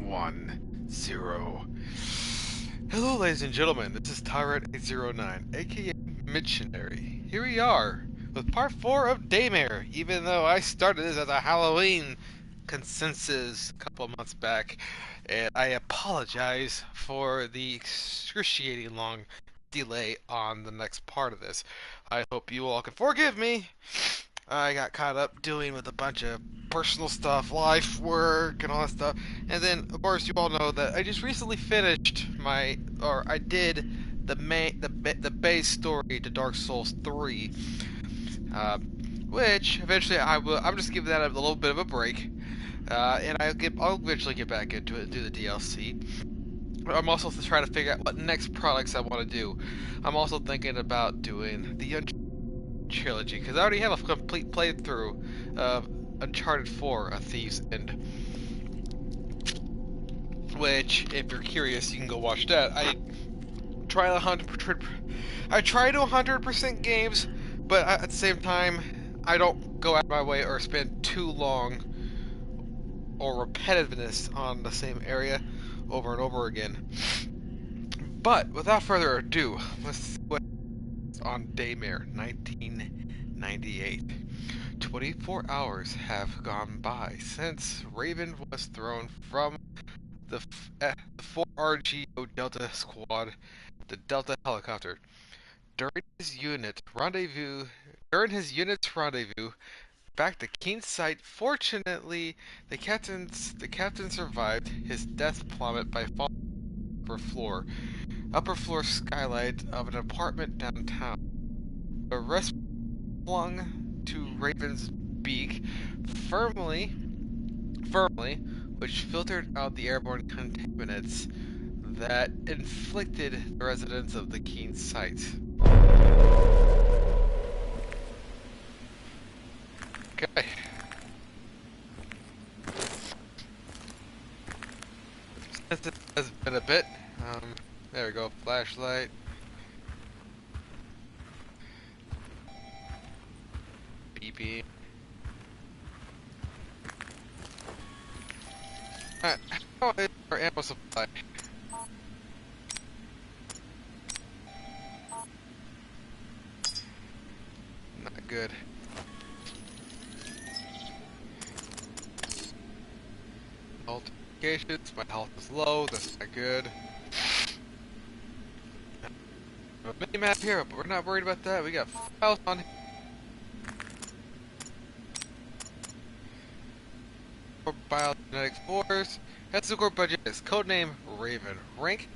1-0. Hello, ladies and gentlemen. This is Tyrant809, aka Missionary. Here we are with part 4 of Daymare. Even though I started this as a Halloween consensus a couple months back, and I apologize for the excruciating long delay on the next part of this. I hope you all can forgive me. I got caught up doing with a bunch of personal stuff, life, work, and all that stuff. And then, of course, you all know that I just recently finished I did the base story to Dark Souls 3, uh, which eventually I'm just giving that a little bit of a break, and I'll eventually get back into it and do the DLC. I'm also trying to figure out what next products I want to do. I'm also thinking about doing the trilogy, because I already have a complete playthrough of Uncharted 4: A Thief's End, which, if you're curious, you can go watch that. I try to 100% games, but at the same time, I don't go out of my way or spend too long or repetitiveness on the same area over and over again. But without further ado, let's see what's on Daymare 1998. 24 hours have gone by since Raven was thrown from the 4RGO Delta Squad, the Delta helicopter. During his unit's rendezvous back to Keen's site, fortunately, the captain survived his death plummet by falling upper floor skylight of an apartment downtown. The rest flung to Raven's beak firmly, which filtered out the airborne contaminants that inflicted the residents of the Keen site. Okay. Since it has been a bit, there we go, flashlight. Beeping. How is our ammo supply? Not good. Notifications, my health is low, that's not good. A mini map here, but we're not worried about that. We got files on here. Biogenetic Force. Hexacore budget is codename Raven. Rank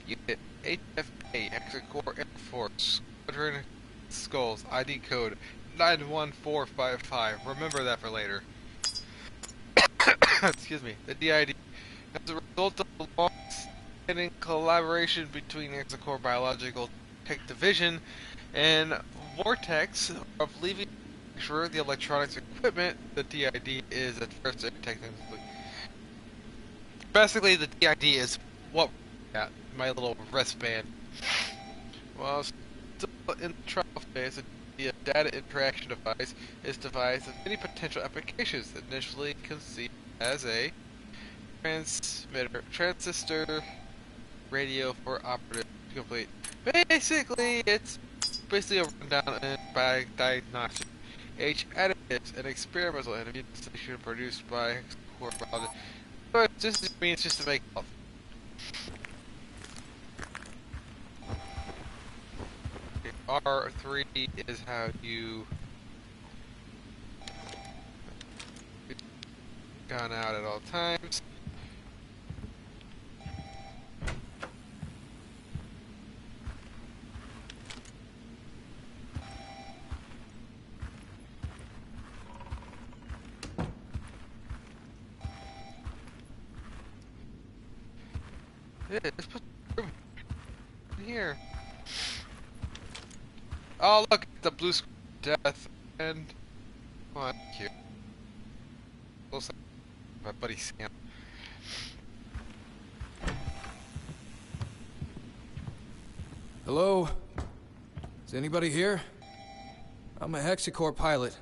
Unit HFA Hexacore Air Force Squadron Skulls. ID code 91455. Remember that for later. Excuse me. The DID. As a result of the long-standing collaboration between Hexacore Biological Tech Division and Vortex of leaving the electronics equipment, the DID is at first technically. Basically, the DID is what my little wristband. Well, still in the trial phase, the data interaction device is devised of many potential applications, initially conceived as a transistor radio for operative to complete. Basically, it's a rundown by diagnostic H additives and experimental innovation produced by Hexacore Biology. But this means just to make health. R3 is how you gun out at all times. Yeah, let's put the room here. Oh, look, the blue screen death and oh, cute. Looks like my buddy Sam. Hello? Is anybody here? I'm a Hexacore pilot.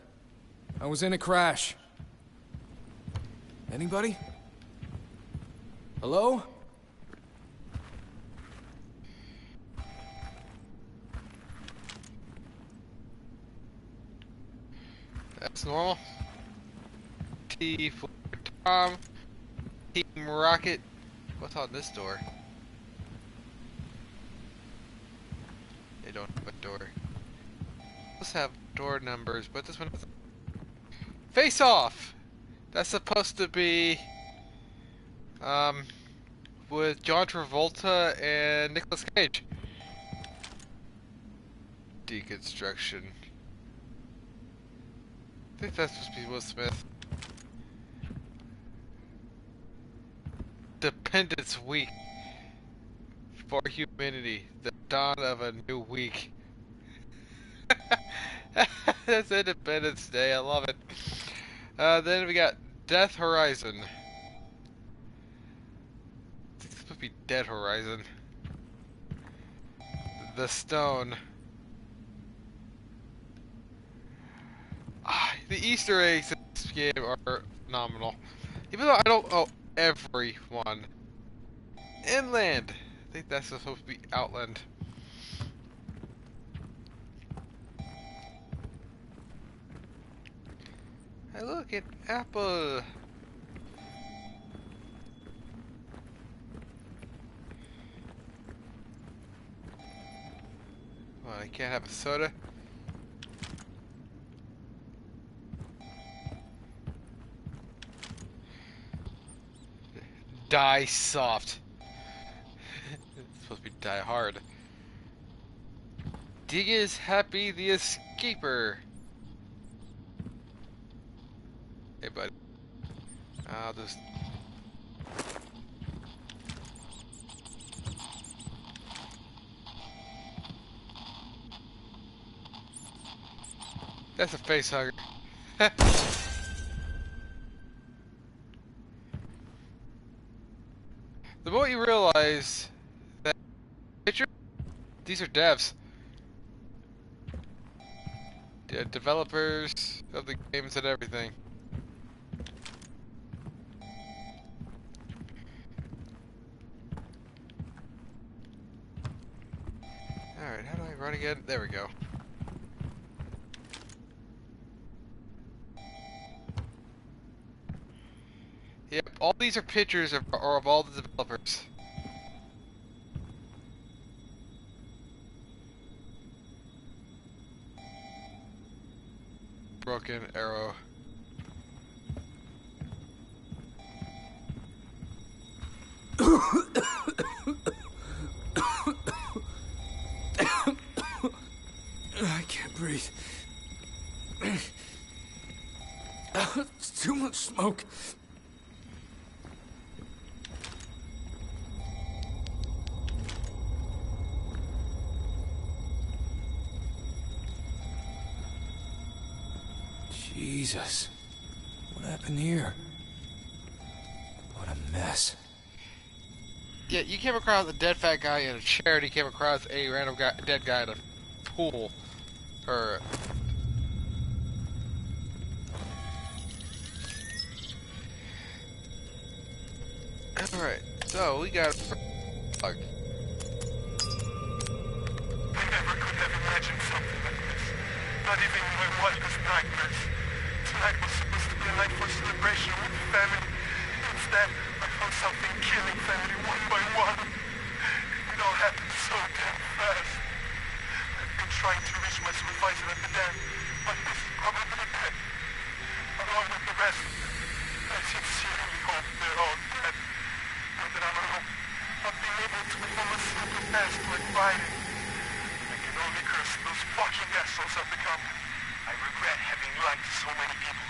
I was in a crash. Anybody? Hello? That's normal. T for Tom. Team Rocket. What's on this door? They don't have a door. Let's have door numbers, but this one doesn't. Face Off! That's supposed to be with John Travolta and Nicolas Cage. Deconstruction. I think that's supposed to be Will Smith. Dependence Week for humanity. The dawn of a new week. That's Independence Day. I love it. Then we got Death Horizon. I think it's supposed to be Dead Horizon. The Stone. The Easter eggs in this game are phenomenal. Even though I don't know every one. Inland. I think that's supposed to be Outland. Hey, look, an apple. Well, I can't have a soda. Die soft. It's supposed to be die hard. Dig is happy the escaper. Hey, buddy. I'll just. That's a face hugger. The more you realize that picture, these are devs. Yeah, developers of the games and everything. Alright, how do I run again? There we go. Yep, all these are pictures of all the developers. Broken Arrow. I can't breathe. It's too much smoke. Jesus. What happened here? What a mess. Yeah, you came across a dead fat guy in a chair, and you came across a random guy, dead guy in a pool. Or... Alright, so we got a bug. I never could have imagined something like this. Not even in my wildest nightmares. Tonight was supposed to be a night for celebration with family. Instead, I found something killing family one by one. It all happened so damn fast. I've been trying to reach my supervisor at the dam, but he's probably dead. Along with the rest, I sincerely hope they're all dead. Not that I'm alone. Not being able to perform a simple task like fighting. I can only curse those fucking assholes of the company. I regret having lied to so many people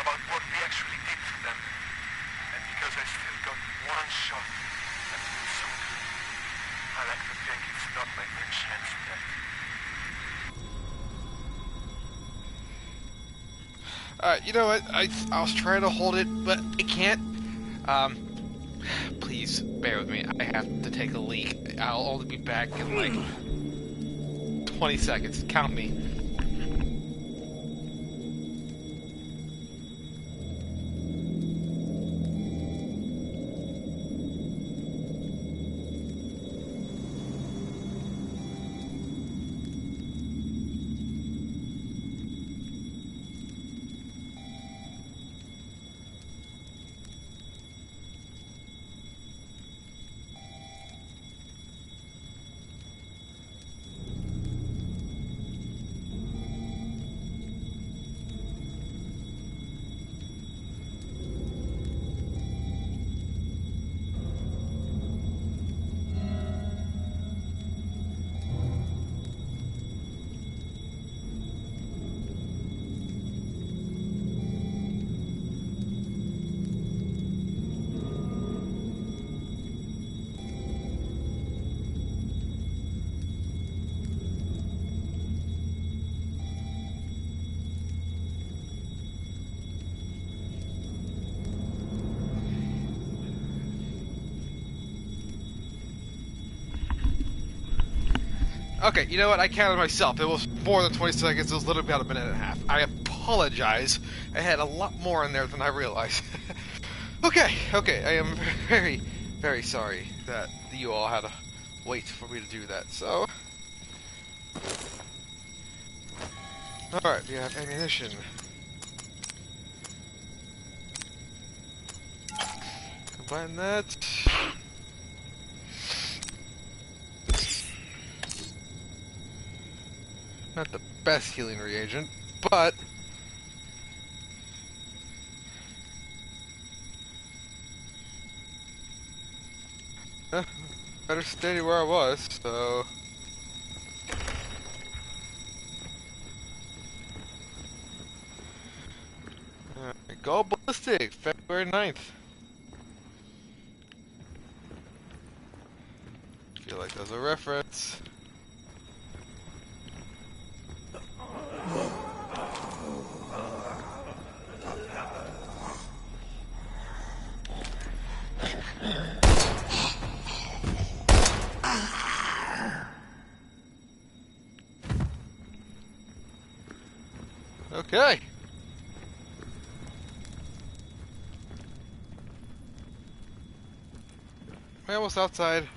about what we actually did to them. And because I still got one shot, that feels so good. I like to think it's not my third chance yet. You know what? I was trying to hold it, but I can't. Please bear with me. I have to take a leak. I'll only be back in like 20 seconds. Count me. Okay, you know what? I counted myself. It was more than 20 seconds. It was literally about a minute and a half. I apologize. I had a lot more in there than I realized. Okay. I am very, very sorry that you all had to wait for me to do that. So, alright, we have ammunition. Combine that. Not the best healing reagent, but better stay where I was, so alright, go ballistic, February 9th. Feel like there's a reference. Okay. We're almost outside.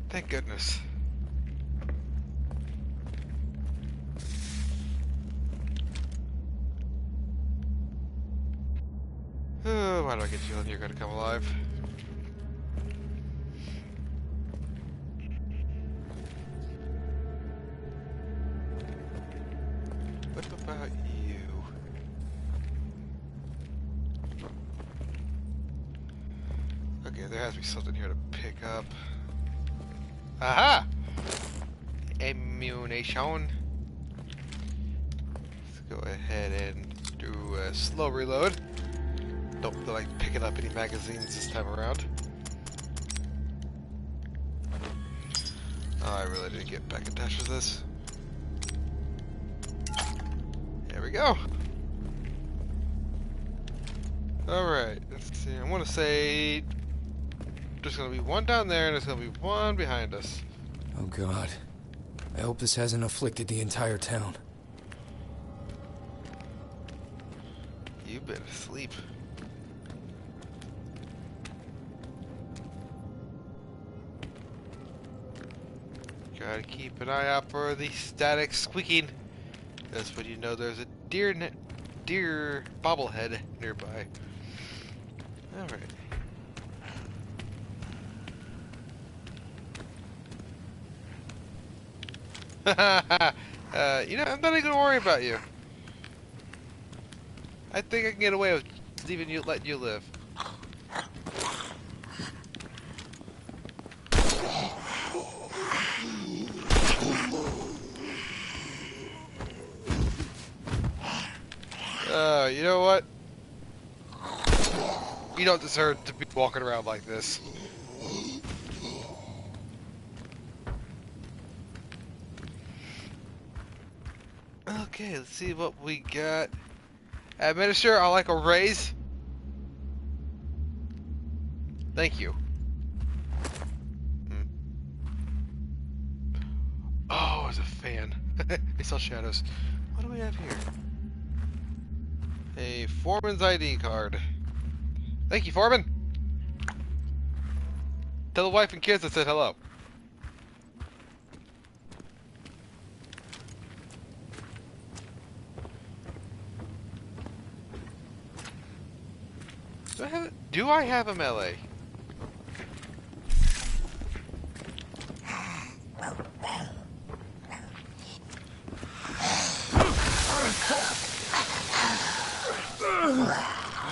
Thank goodness. Why do I get the feeling you're gonna come alive? What about you? Okay, there has to be something here to pick up. Aha! Ammunition. Let's go ahead and do a slow reload. Don't feel like picking up any magazines this time around. Oh, I really didn't get back attached to this. There we go. Alright, let's see. I want to say there's going to be one down there and there's going to be one behind us. Oh God. I hope this hasn't afflicted the entire town. You've been asleep. Gotta keep an eye out for the static squeaking. That's when you know there's a deer bobblehead nearby. Alright. You know, I'm not even gonna worry about you. I think I can get away with letting you live. You know what? You don't deserve to be walking around like this. Okay, let's see what we got. Administrator, I like a raise. Thank you. Oh, it's a fan. I saw shadows. What do we have here? A foreman's ID card. Thank you, foreman. Tell the wife and kids I said hello. Do I have a melee?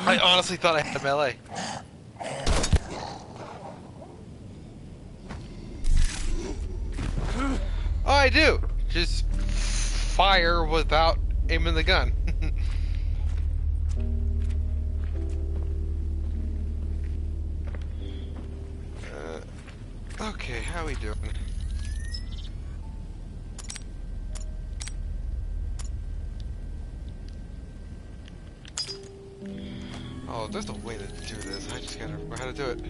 I honestly thought I had a melee. Oh, I do. Just fire without aiming the gun. Okay, how we doing? Oh, there's a way to do this. I just gotta remember how to do it.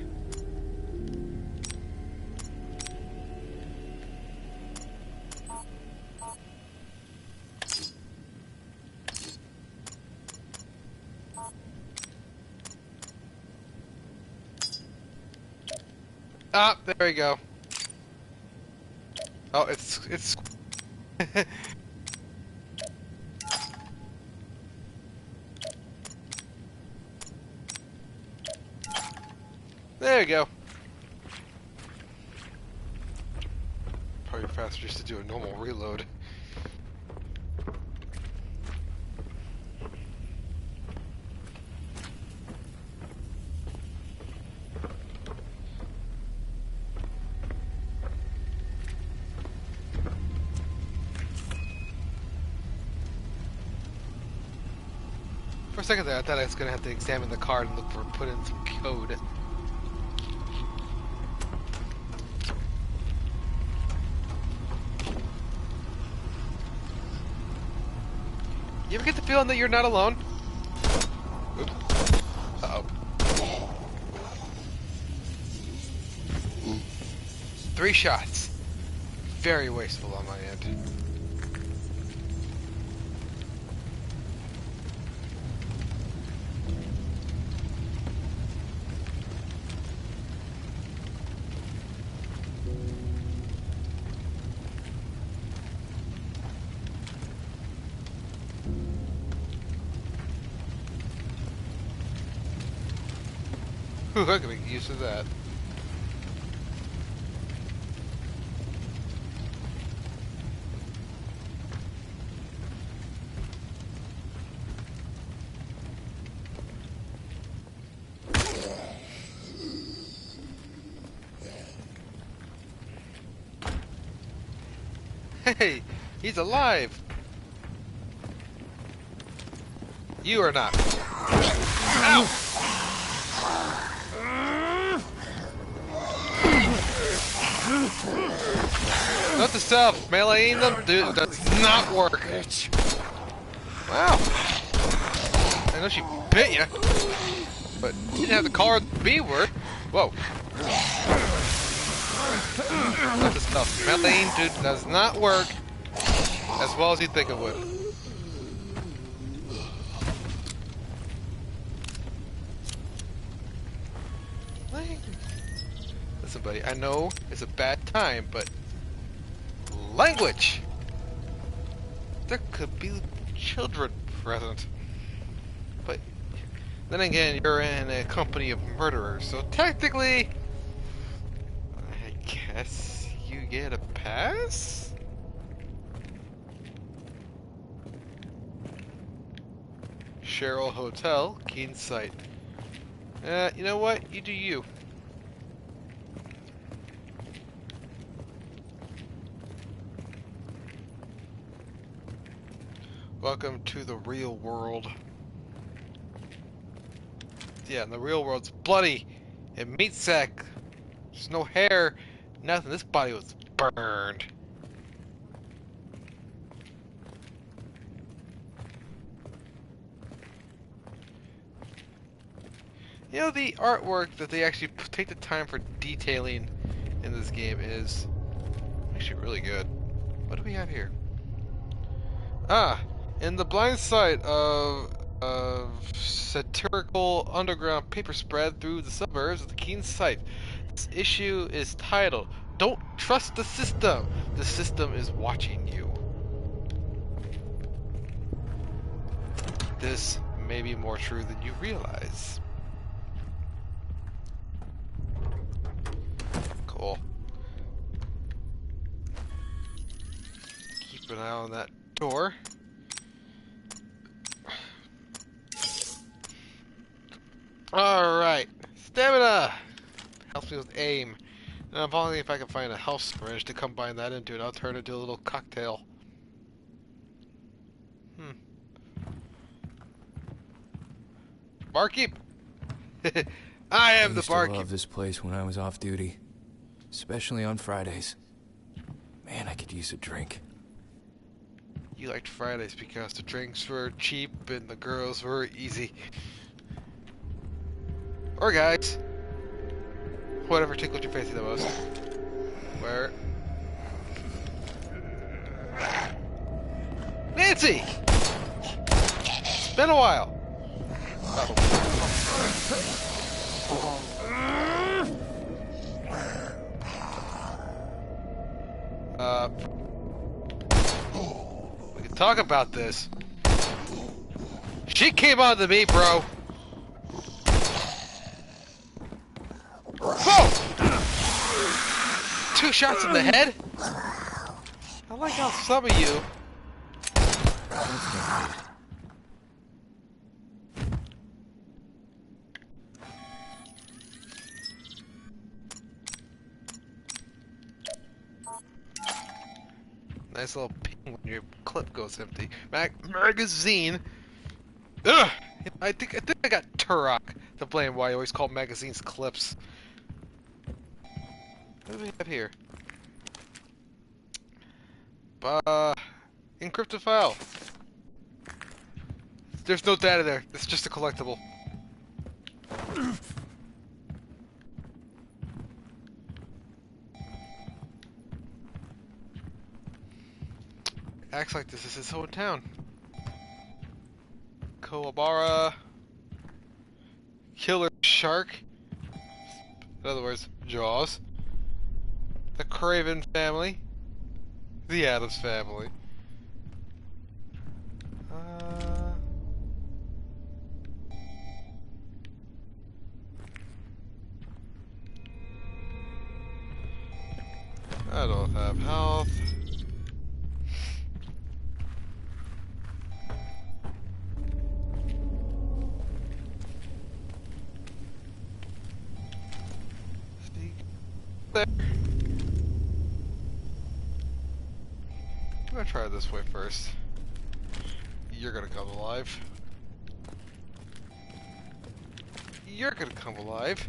Ah, there we go. Oh, it's there you go. Probably faster just to do a normal reload. For a second there, I thought I was gonna have to examine the card and look for put in some code. You ever get the feeling that you're not alone? Oops. Uh-oh. 3 shots. Very wasteful on my end. Ooh, I can make use of that. Hey, he's alive. You are not. Ow! Note to self, meleeing them, dude, does not work. Wow. I know she bit you, but you didn't have to call her the B word. Whoa. Note to self, meleeing, dude, does not work as well as you think it would. Listen, buddy, I know it's a bad time, but language! There could be children present. But then again, you're in a company of murderers, so technically, I guess you get a pass? Cheryl Hotel, keen sight. You know what? You do you. Welcome to the real world. Yeah, and the real world's bloody and meat sack. There's no hair, nothing. This body was burned. You know, the artwork that they actually take the time for detailing in this game is actually really good. What do we have here? Ah, in the blind sight of satirical underground paper spread through the suburbs of the Keen Sight. This issue is titled, "Don't Trust the System. The System is Watching You." This may be more true than you realize. Cool. Keep an eye on that door. Alright. Stamina! Helps me with aim. Now, if only if I can find a health syringe to combine that into it, I'll turn it into a little cocktail. Barkeep! I am the barkeep. I used to love this place when I was off duty. Especially on Fridays. Man, I could use a drink. You liked Fridays because the drinks were cheap and the girls were easy. Or guys. Whatever tickled your fancy the most. Where? Nancy! It's been a while. We can talk about this. She came on to me, bro. Whoa! 2 shots in the head? I like how some of you... Nice little ping when your clip goes empty. Magazine. Ugh! I think I got Turok to blame why I always call magazines clips. What do we have here? Encrypted file. There's no data there. It's just a collectible. Acts like this is his hometown. Kowabara. Killer Shark. In other words, Jaws. The Craven family. The Addams family. I don't have health. There. I'm gonna try it this way first. You're gonna come alive. You're gonna come alive.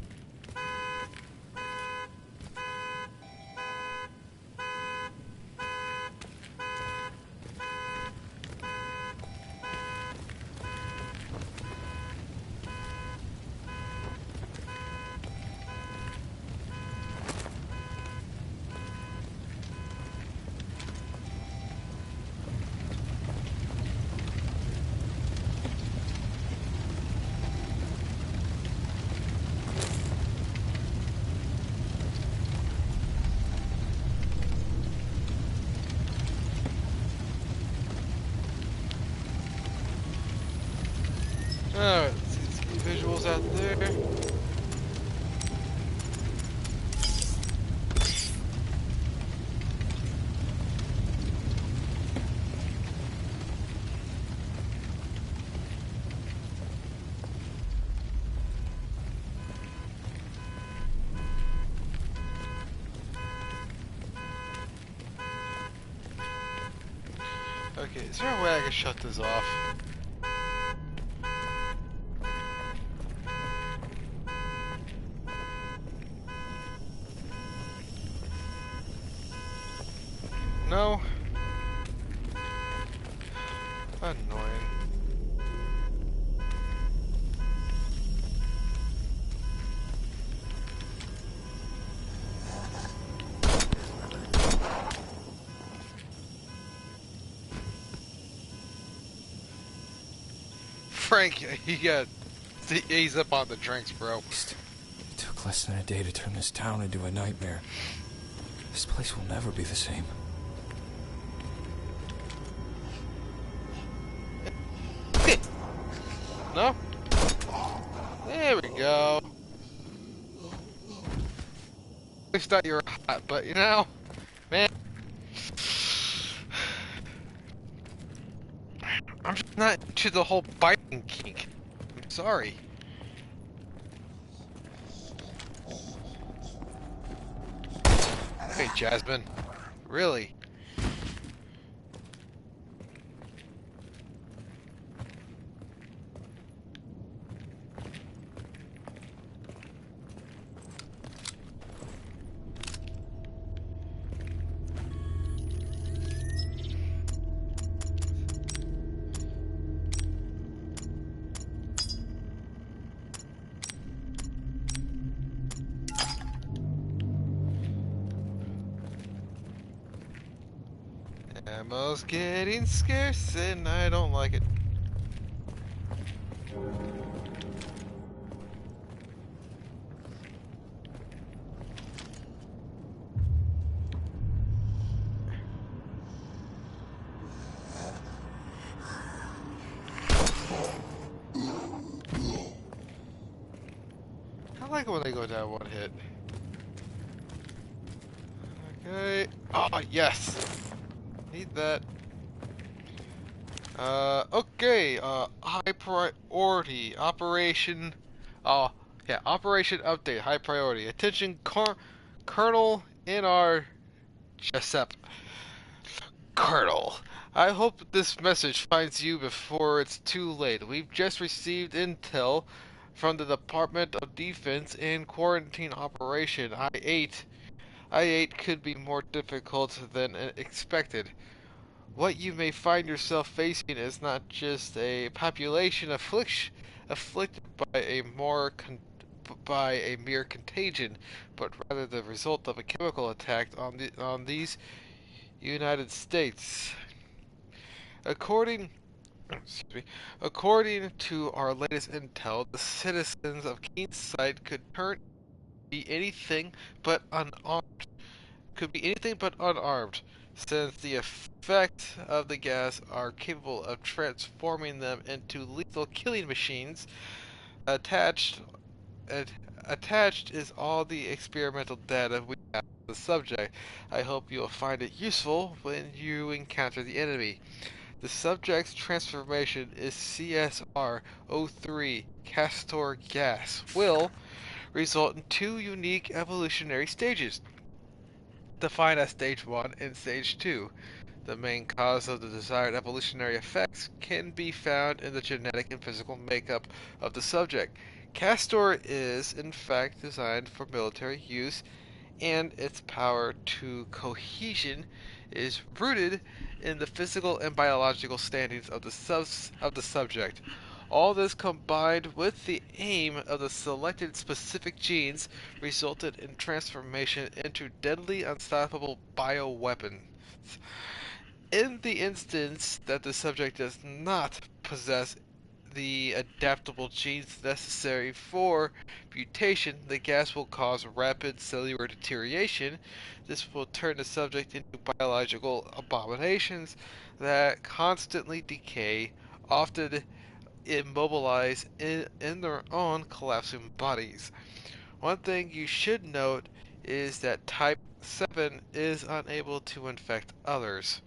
Alright, let's see some visuals out there. Okay, is there a way I can shut this off? No? Annoying. Frank, you got to ease up on the drinks, bro. It took less than a day to turn this town into a nightmare. This place will never be the same. No? There we go. I thought you were hot, but you know, man, I'm just not into the whole biting kink. I'm sorry. Hey, Jasmine. Really? Ammo's getting scarce and I don't like it. I like it when they go down one hit. Okay. Oh, yes! Need that. Okay, high priority. Operation update, high priority. Attention, Colonel NR Jessup. Colonel, I hope this message finds you before it's too late. We've just received intel from the Department of Defense in quarantine operation I-8. I-8 could be more difficult than expected. What you may find yourself facing is not just a population afflicted by a mere contagion, but rather the result of a chemical attack on these United States. According excuse me, according to our latest intel, the citizens of Keensight be anything but unarmed could be anything but unarmed, since the effects of the gas are capable of transforming them into lethal killing machines. Attached, attached is all the experimental data we have on the subject. I hope you'll find it useful when you encounter the enemy. The subject's transformation is CSR-03 castor gas. Will result in two unique evolutionary stages, defined as Stage 1 and Stage 2. The main cause of the desired evolutionary effects can be found in the genetic and physical makeup of the subject. Castor is, in fact, designed for military use, and its power to cohesion is rooted in the physical and biological standings of the subject. All this combined with the aim of the selected specific genes resulted in transformation into deadly unstoppable bioweapons. In the instance that the subject does not possess the adaptable genes necessary for mutation, the gas will cause rapid cellular deterioration. This will turn the subject into biological abominations that constantly decay, often immobilize in their own collapsing bodies. One thing you should note is that Type 7 is unable to infect others,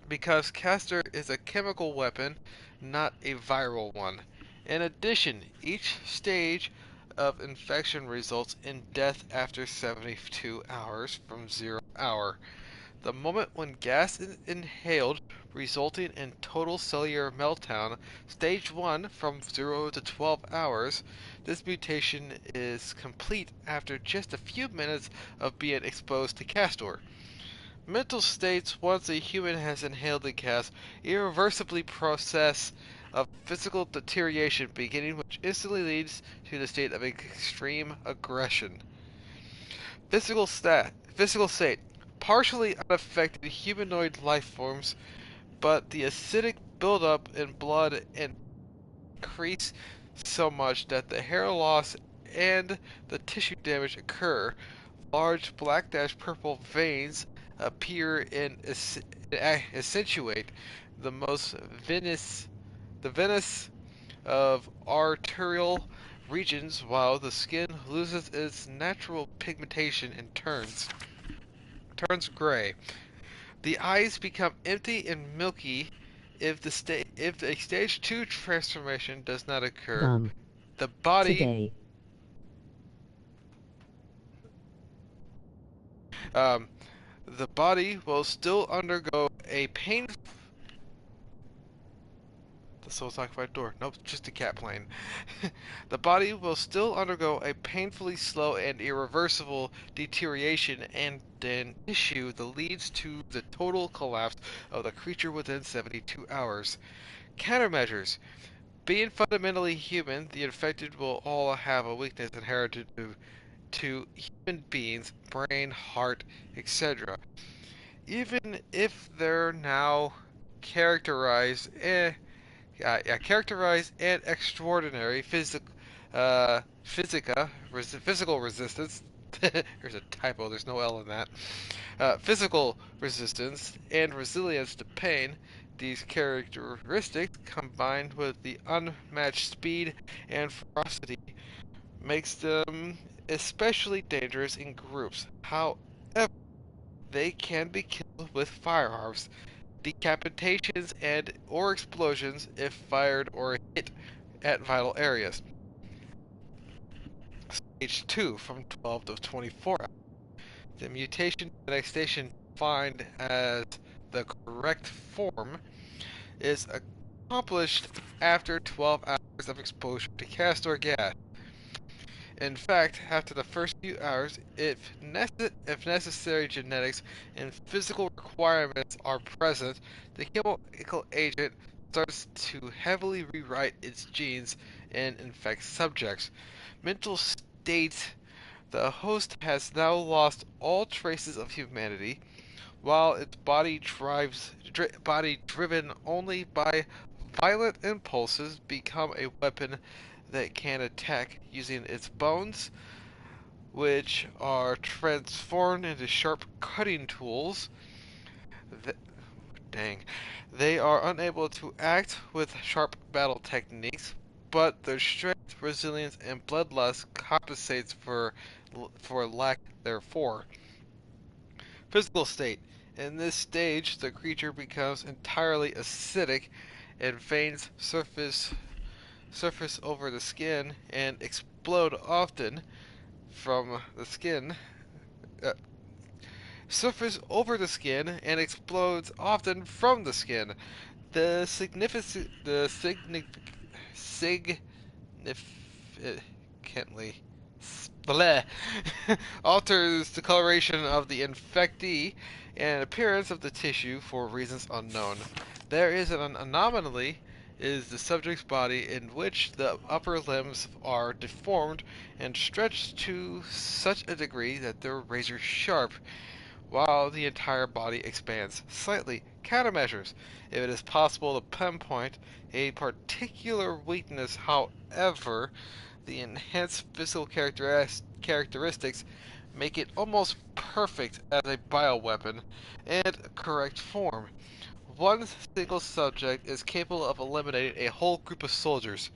because Castor is a chemical weapon, not a viral one. In addition, each stage of infection results in death after 72 hours from 0 hour. The moment when gas is inhaled, resulting in total cellular meltdown, stage 1 from 0 to 12 hours, this mutation is complete after just a few minutes of being exposed to Castor. Mental states once a human has inhaled the gas irreversibly process of physical deterioration beginning, which instantly leads to the state of extreme aggression. Physical state. Partially unaffected humanoid life forms, but the acidic buildup in blood increase so much that the hair loss and the tissue damage occur. Large black-purple veins appear and accentuate the most venous of arterial regions, while the skin loses its natural pigmentation and turns gray. The eyes become empty and milky if a stage 2 transformation does not occur. The body Today. um, the body will still undergo a painful. The soul's occupied door. Nope, just a cat plane. The body will still undergo a painfully slow and irreversible deterioration and an tissue that leads to the total collapse of the creature within 72 hours. Countermeasures. Being fundamentally human, the infected will all have a weakness inherited to human beings, brain, heart, etc. Even if they're now characterized characterized and extraordinary physical resistance. There's a typo, there's no L in that. Physical resistance and resilience to pain, These characteristics, combined with the unmatched speed and ferocity, makes them especially dangerous in groups. However, they can be killed with firearms, decapitations, and or explosions if fired or hit at vital areas. Stage 2 from 12 to 24 hours. The mutation genetic station defined as the correct form is accomplished after 12 hours of exposure to castor gas. In fact, after the first few hours, if necessary genetics and physical requirements are present, the chemical agent starts to heavily rewrite its genes and infect subjects. Mental state: the host has now lost all traces of humanity, while its body driven only by violent impulses become a weapon that can attack using its bones, which are transformed into sharp cutting tools. Th- Dang. They are unable to act with sharp battle techniques, but their strength, resilience, and bloodlust compensates for lack therefore. Physical state: in this stage, the creature becomes entirely acidic, and veins surface over the skin and explode often from the skin. Uh, Surface over the skin and explodes often from the skin. The significantly bleh, alters the coloration of the infectee and appearance of the tissue for reasons unknown. There is an anomaly is the subject's body in which the upper limbs are deformed and stretched to such a degree that they're razor sharp, while the entire body expands slightly. Countermeasures: if it is possible to pinpoint a particular weakness, however, the enhanced physical characteristics make it almost perfect as a bioweapon and correct form. One single subject is capable of eliminating a whole group of soldiers.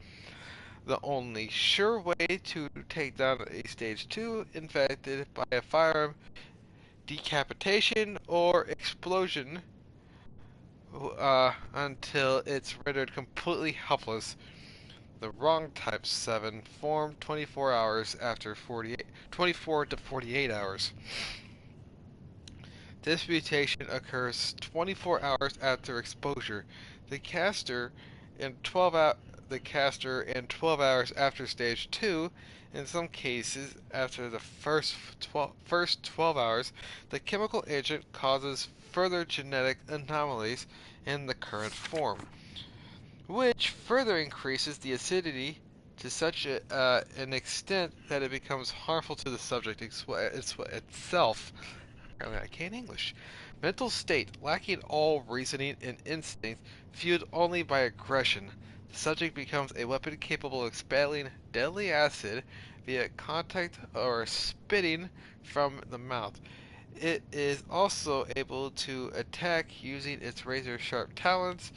The only sure way to take down a stage 2 infected by a firearm, decapitation, or explosion until it's rendered completely helpless. The wrong type 7 form 24 hours after 24 to 48 hours. This mutation occurs 24 hours after exposure. The caster in 12 the caster in 12 hours after stage 2. In some cases, after the first 12 hours, the chemical agent causes further genetic anomalies in the current form, which further increases the acidity to such an extent that it becomes harmful to the subject itself. Apparently, I can't English. Mental state: lacking all reasoning and instinct, fueled only by aggression. The subject becomes a weapon capable of expelling deadly acid via contact or spitting from the mouth. It is also able to attack using its razor sharp talons,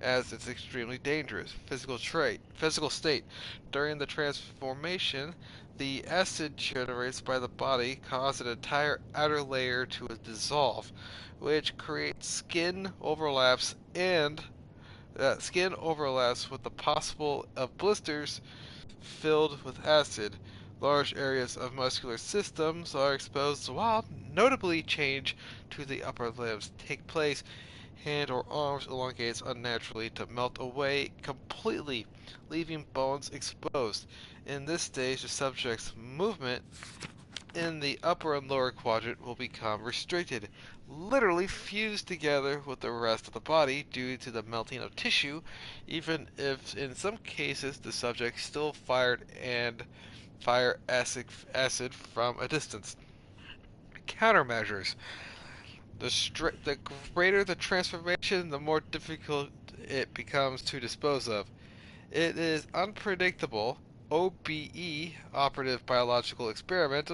as it's extremely dangerous. Physical state: during the transformation, the acid generated by the body causes an entire outer layer to dissolve, which creates skin overlaps with the possible of blisters filled with acid. Large areas of muscular systems are exposed, while notably change to the upper limbs take place. Hand or arms elongates unnaturally to melt away completely, leaving bones exposed. In this stage, the subject's movement in the upper and lower quadrant will become restricted, literally fused together with the rest of the body due to the melting of tissue, even if in some cases the subject still fire acid from a distance. Countermeasures: the greater the transformation, the more difficult it becomes to dispose of. It is unpredictable. OBE, operative biological experiment.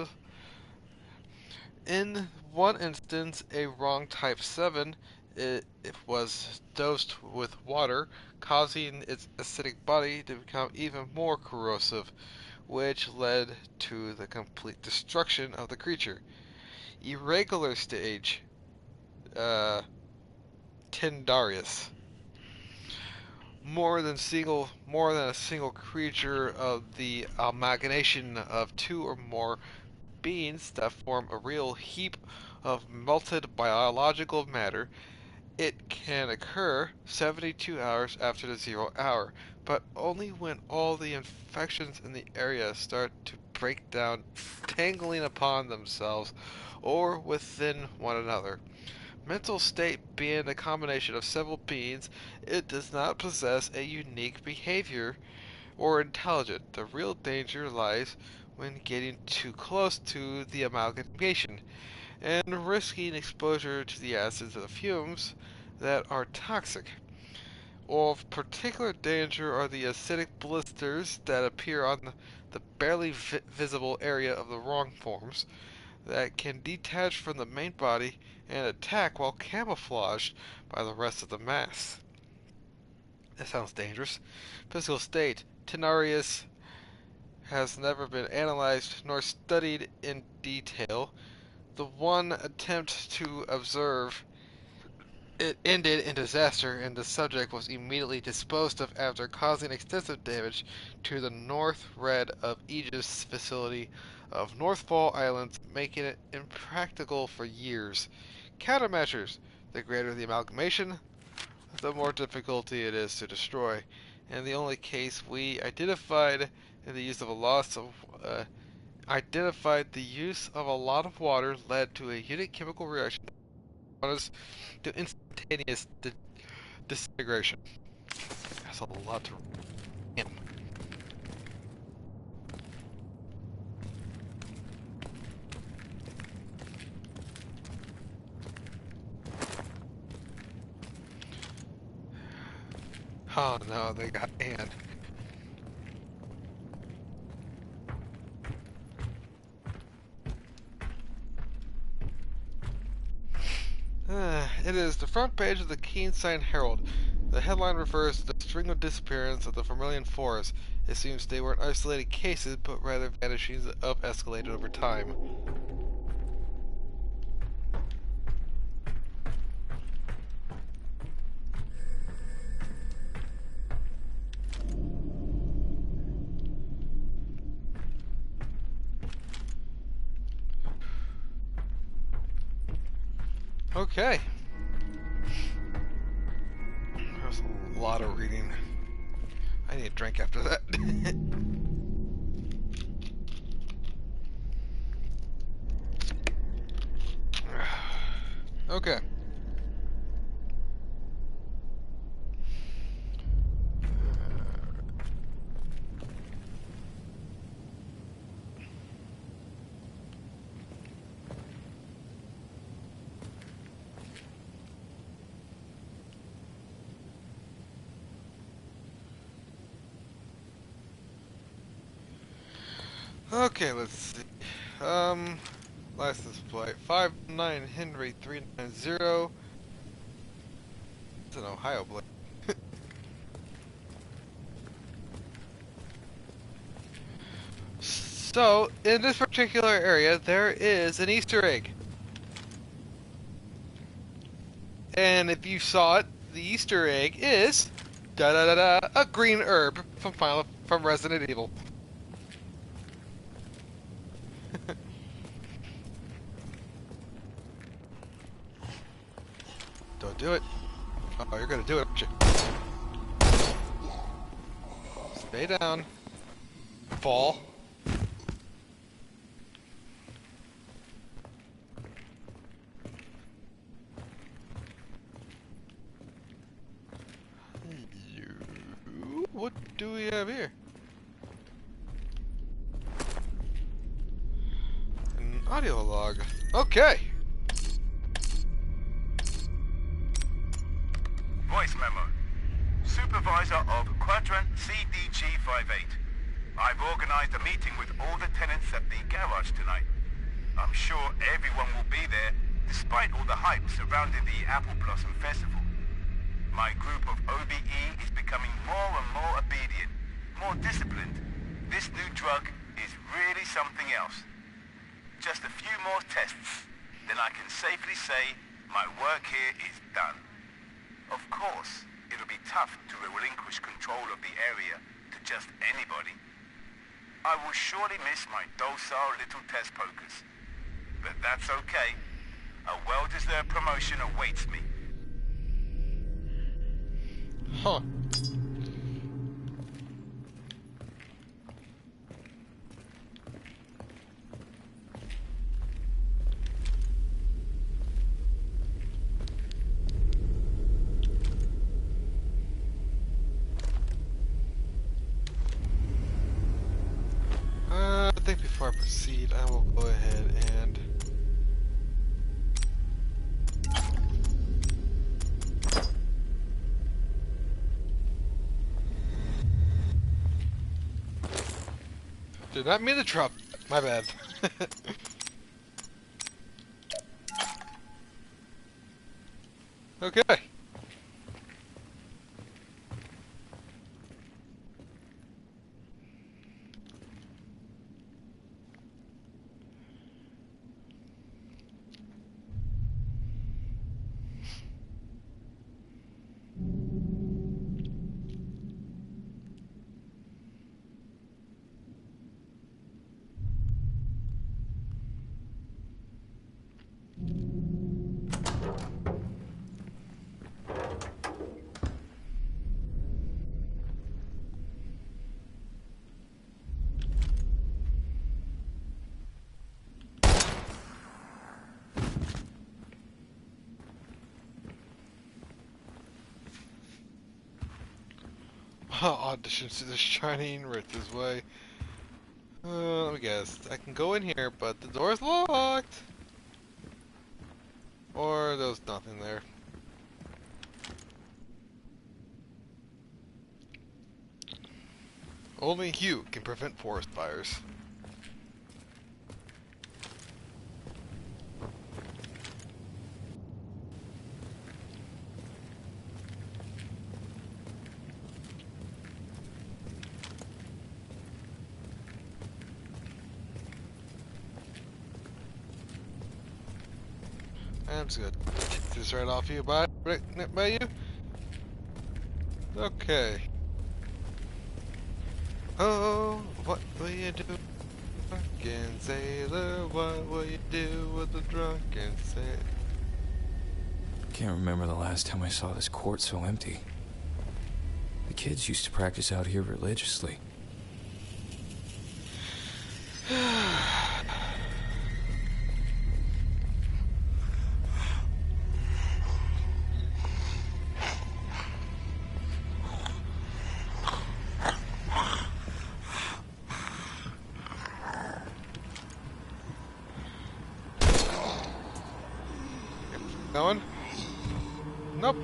In one instance, a wrong type 7 it was dosed with water, causing its acidic body to become even more corrosive, which led to the complete destruction of the creature. Irregular stage, uh, Tindarius. More than a single creature of the amalgamation of two or more beings that form a real heap of melted biological matter. It can occur 72 hours after the 0 hour, but only when all the infections in the area start to break down, tangling upon themselves or within one another. Mental state being a combination of several beings, it does not possess a unique behavior or intelligence. The real danger lies when getting too close to the amalgamation and risking exposure to the acids of the fumes that are toxic. Of particular danger are the acidic blisters that appear on the barely visible area of the wrong forms that can detach from the main body and attack while camouflaged by the rest of the mass. That sounds dangerous. Physical state. Tenarius has never been analyzed nor studied in detail. The one attempt to observe it ended in disaster, and the subject was immediately disposed of after causing extensive damage to the North Red of Aegis facility of Northfall Islands, making it impractical for years. Countermeasures. The greater the amalgamation, the more difficulty it is to destroy. And the only case we identified in the use of a loss of identified the use of a lot of water led to a unique chemical reaction that was to instantaneous disintegration. That's a lot to read. Oh no, they got Anne. It is the front page of the Keen-Sign Herald. The headline refers to the string of disappearance of the Vermilion Forest. It seems they weren't isolated cases, but rather vanishings of escalated over time. Okay. There's a lot of reading. I need a drink after that. Okay. Okay, let's see. License plate 59 Henry 390. It's an Ohio plate. So, in this particular area, there is an Easter egg. And if you saw it, the Easter egg is a green herb from Resident Evil. Don't do it. Oh, you're gonna do it, aren't you? Stay down. Fall. What do we have here? An audio log. Okay. Voice memo. Supervisor of Quadrant CDG-58. I've organized a meeting with all the tenants at the garage tonight. I'm sure everyone will be there, Despite all the hype surrounding the Apple Blossom Festival, my group of OBE is becoming more and more obedient, more disciplined. This new drug is really something else. Just a few more tests, then I can safely say my work here is done. Of course, it'll be tough to relinquish control of the area to just anybody. I will surely miss my docile little test pokers. But that's okay. A well-deserved promotion awaits me. Huh. I think before I proceed, I will go ahead and did not mean to drop. My bad. Okay. Auditions to the Shining right this way. Let me guess. I can go in here, but the door's locked. Or there's nothing there. Only you can prevent forest fires. That's good. Just right off you, by you? Okay. Oh, what will you do, drunken sailor? What will you do with the drunken sailor? Can't remember the last time I saw this court so empty. The kids used to practice out here religiously. Going? Nope.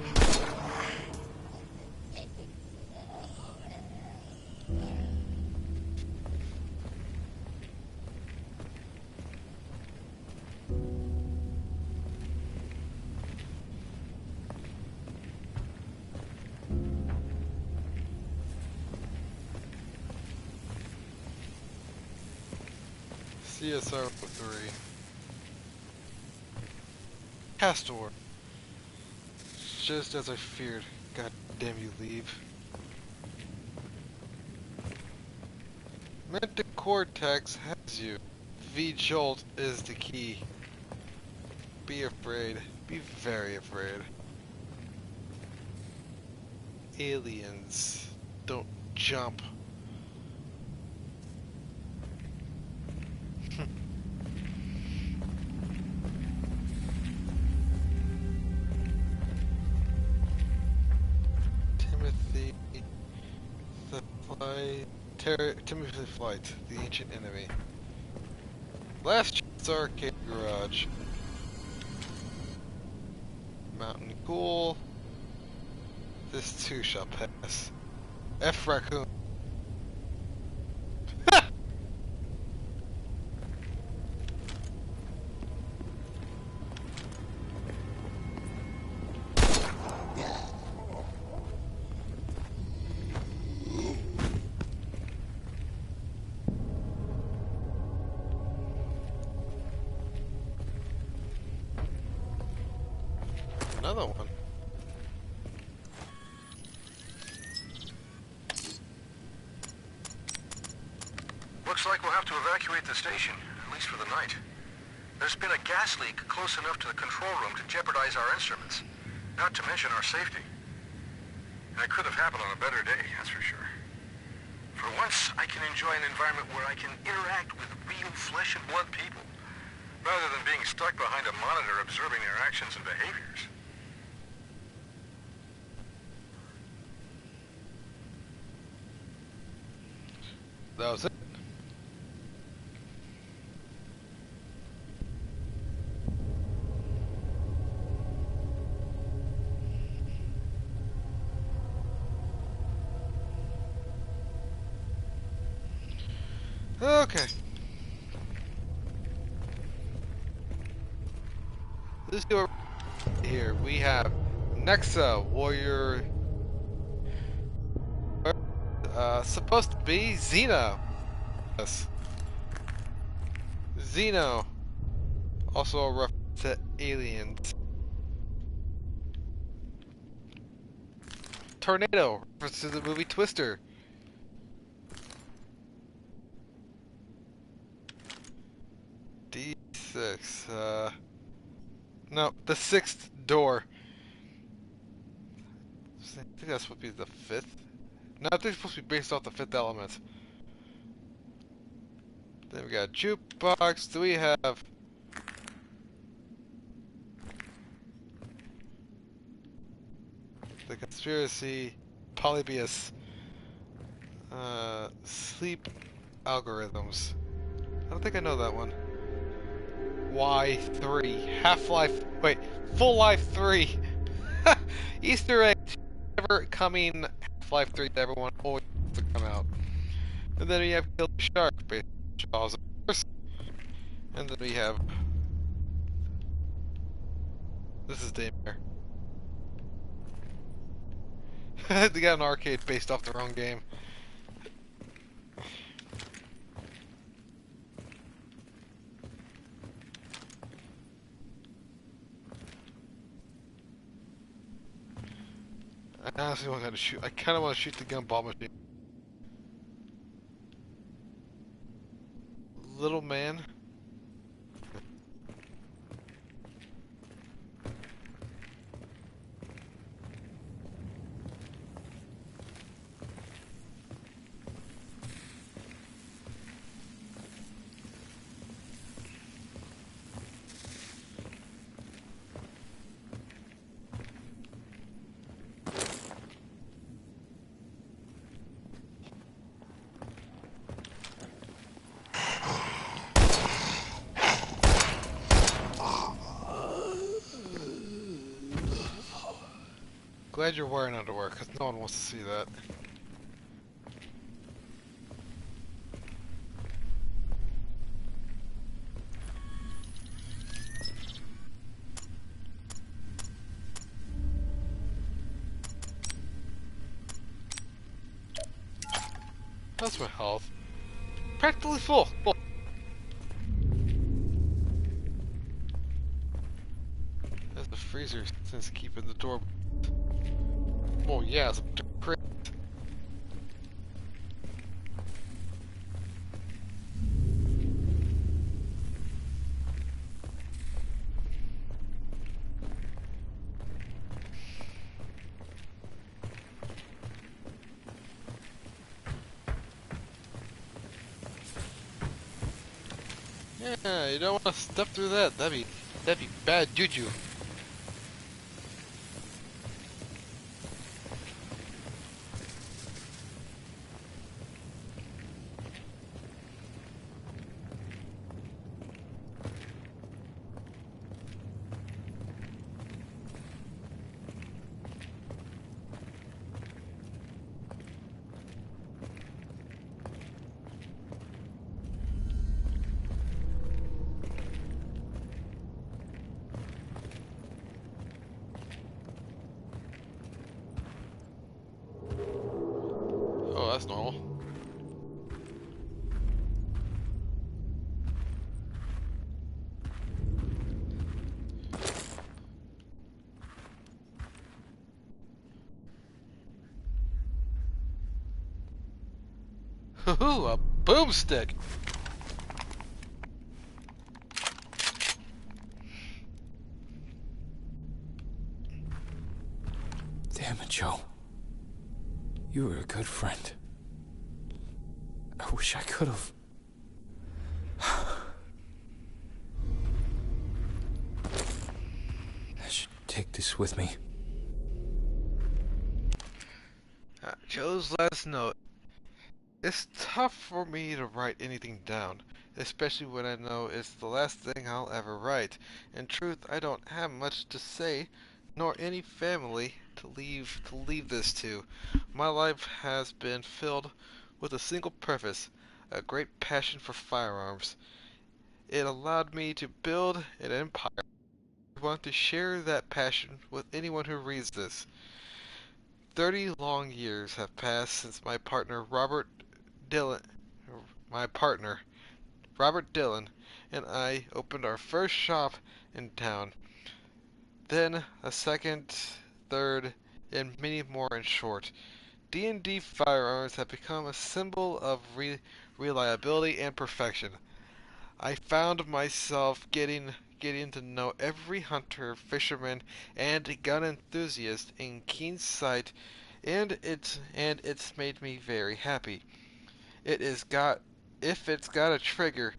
CSR 3. Castor. Just as I feared. God damn you, leave. Mental Cortex has you. V-Jolt is the key. Be afraid. Be very afraid. Aliens. Don't jump. Timothy Flight, the ancient enemy. Last chance arcade garage. Mountain Ghoul. This too shall pass. F Raccoon. Looks like we'll have to evacuate the station, at least for the night. There's been a gas leak close enough to the control room to jeopardize our instruments, not to mention our safety. And it could have happened on a better day, that's for sure. For once, I can enjoy an environment where I can interact with real flesh and blood people, rather than being stuck behind a monitor observing their actions and behaviors. That was it. Okay. Let's do it here. We have Nexa, warrior. Supposed to be Xena. Yes. Xeno. Also a reference to aliens. Tornado, reference to the movie Twister. D6, no, the sixth door. I think that's supposed to be the fifth. No, I think it's supposed to be based off the fifth element. Then we got jukebox. Do we have... the conspiracy, Polybius, sleep algorithms. I don't think I know that one. Y3, Half-Life, wait, Full Life 3. Easter egg, ever coming Half-Life 3 to everyone, always to come out. And then we have Kill the Shark, based on Jaws, of course. And then we have... this is Daymare. They got an arcade based off their own game. I honestly want to shoot. I kind of want to shoot the gumball machine. Little man. Glad you're wearing underwear, because no one wants to see that. That's my health. Practically full. There's the freezer since keeping the door. Oh yeah, it's a crit. Yeah, you don't want to step through that. That'd be bad juju. Oh, that's normal. Hoo-hoo, up. boomstick. Damn it, Joe. You were a good friend. I wish I could have. I should take this with me. Joe's last note. It's tough for me to write anything down, especially when I know it's the last thing I'll ever write. In truth, I don't have much to say, nor any family to leave this to. My life has been filled with a single purpose, a great passion for firearms. It allowed me to build an empire. I want to share that passion with anyone who reads this. 30 long years have passed since Dillon, my partner, Robert Dillon, and I opened our first shop in town. Then a second, third, and many more in short. D&D firearms have become a symbol of reliability and perfection. I found myself getting to know every hunter, fisherman, and gun enthusiast in keen sight, and it's made me very happy. It is got if it's got a trigger,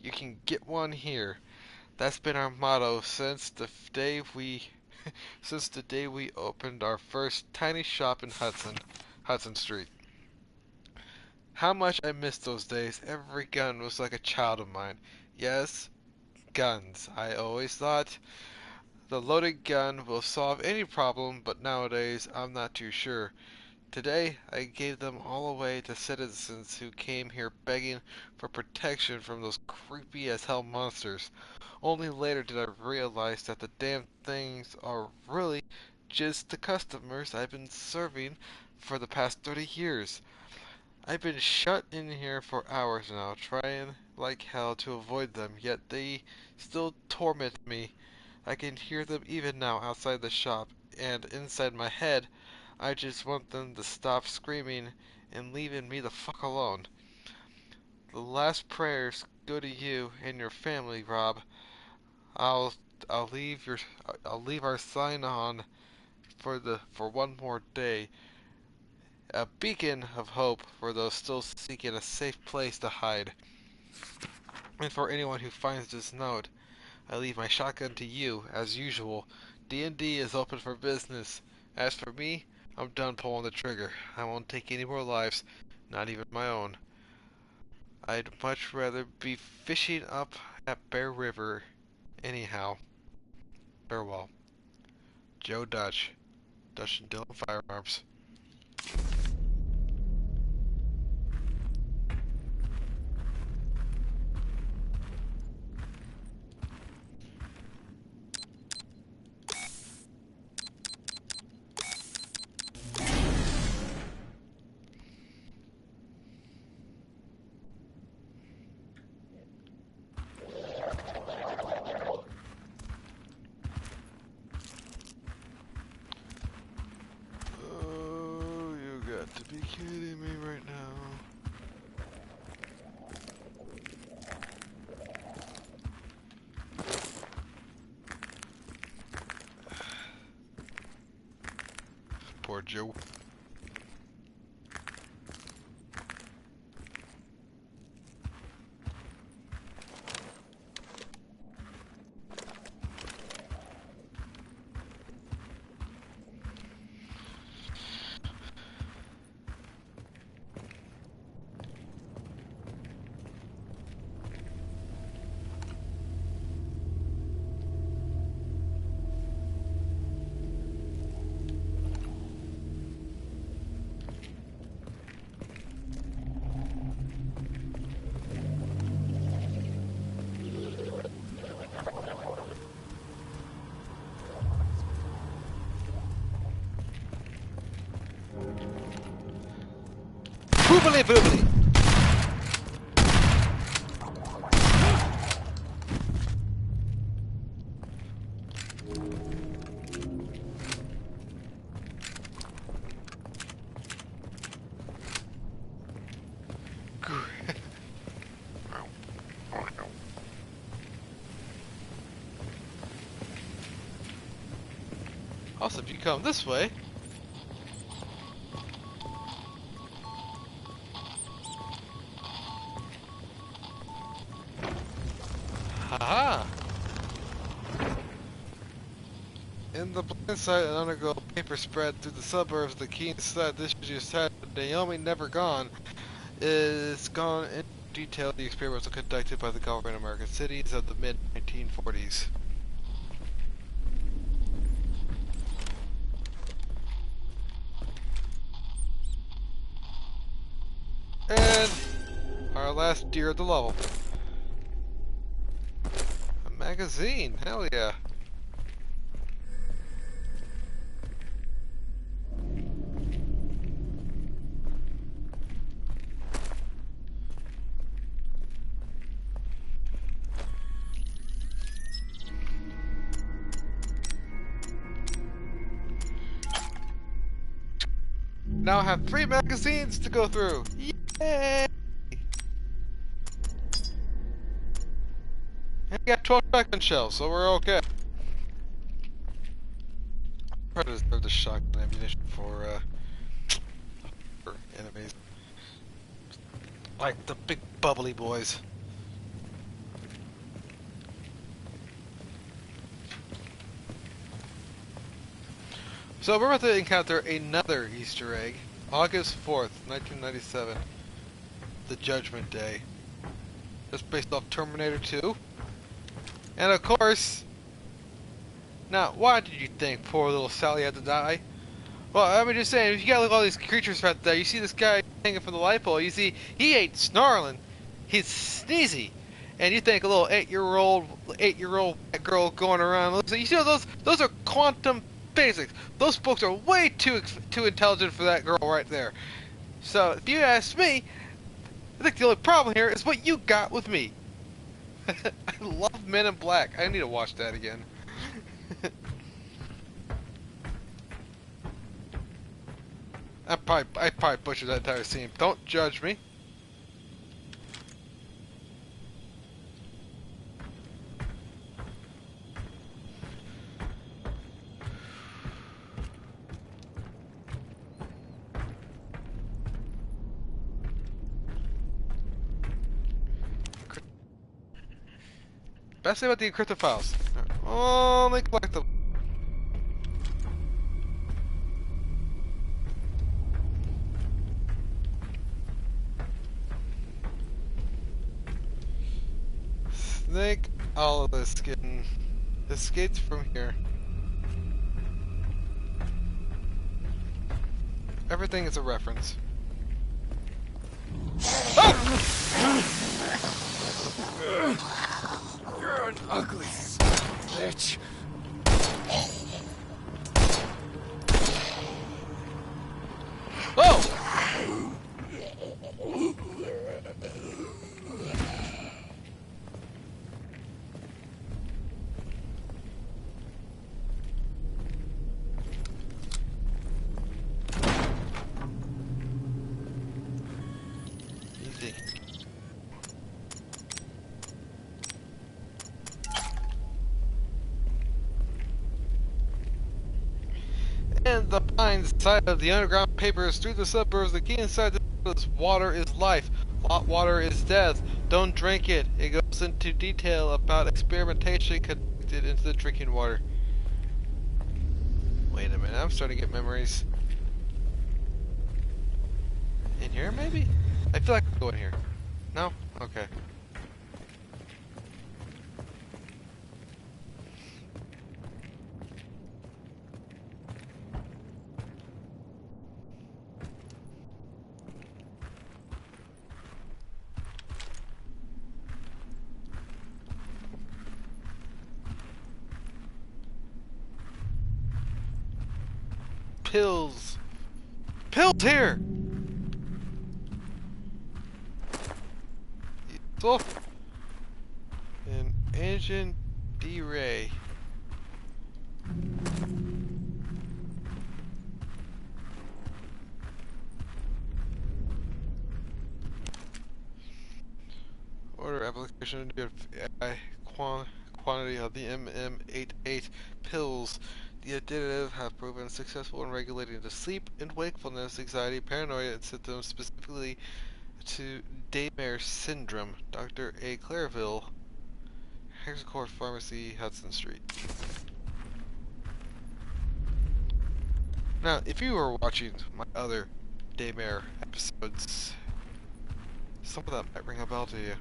you can get one here. That's been our motto since the day we opened our first tiny shop in Hudson Street. How much I miss those days. Every gun was like a child of mine. Yes, guns. I always thought the loaded gun will solve any problem, but nowadays I'm not too sure. Today, I gave them all away to citizens who came here begging for protection from those creepy as hell monsters. Only later did I realize that the damn things are really just the customers I've been serving for the past 30 years. I've been shut in here for hours now, trying like hell to avoid them, yet they still torment me. I can hear them even now outside the shop, and inside my head, I just want them to stop screaming and leaving me the fuck alone. The last prayers go to you and your family, Rob. I'll I'll leave your I'll leave our sign on for one more day, a beacon of hope for those still seeking a safe place to hide. And for anyone who finds this note, I leave my shotgun to you, as usual. D&D is open for business. As for me, I'm done pulling the trigger. I won't take any more lives, not even my own. I'd much rather be fishing up at Bear River anyhow. Farewell. Joe Dutch. Dutch and Dillon Firearms. Oh, you got to be kidding me right now. Poor Joe. Boobily boobily! Also, if you come this way... Haha! In the blind sight, an undergo paper spread through the suburbs. The key inside this just had Naomi Never Gone is gone in detail the experiments were conducted by the government of American cities of the mid-1940s. And our last deer of the level. A magazine, hell yeah. Now I have 3 magazines to go through. Yay! And we got 12 shotgun shells, so we're okay. Probably deserve the shotgun ammunition for enemies. Like the big bubbly boys. So we're about to encounter another Easter egg. August 4th, 1997. The Judgment Day. It's based off Terminator 2. And of course... Now, why did you think poor little Sally had to die? Well, I mean, just saying, if you gotta look at all these creatures out there, you see this guy hanging from the light pole, you see, he ain't snarling, he's sneezy. And you think a little 8-year-old girl going around, you see those are quantum physics. Those books are way too intelligent for that girl right there. So, if you ask me, I think the only problem here is what you got with me. I love Men in Black. I need to watch that again. I probably butchered that entire scene. Don't judge me. Best thing about the encrypted files. Only collect them. Snake all of this getting escapes from here. Everything is a reference. You're an ugly bitch. Oh! Easy. And the blind side of the underground papers through the suburbs. The key inside this water is life. Hot water is death. Don't drink it. It goes into detail about experimentation conducted into the drinking water. Wait a minute, I'm starting to get memories. In here, maybe? I feel like I can go in here. No? Okay. Pills! Pills here! Useful. And Engine D-Ray. Order application to quantity of the MM88 pills The additive have proven successful in regulating the sleep and wakefulness, anxiety, paranoia, and symptoms specifically to Daymare syndrome. Dr. A. Clareville, Hexacore Pharmacy, Hudson Street. Now, if you were watching my other Daymare episodes, some of that might ring a bell to you.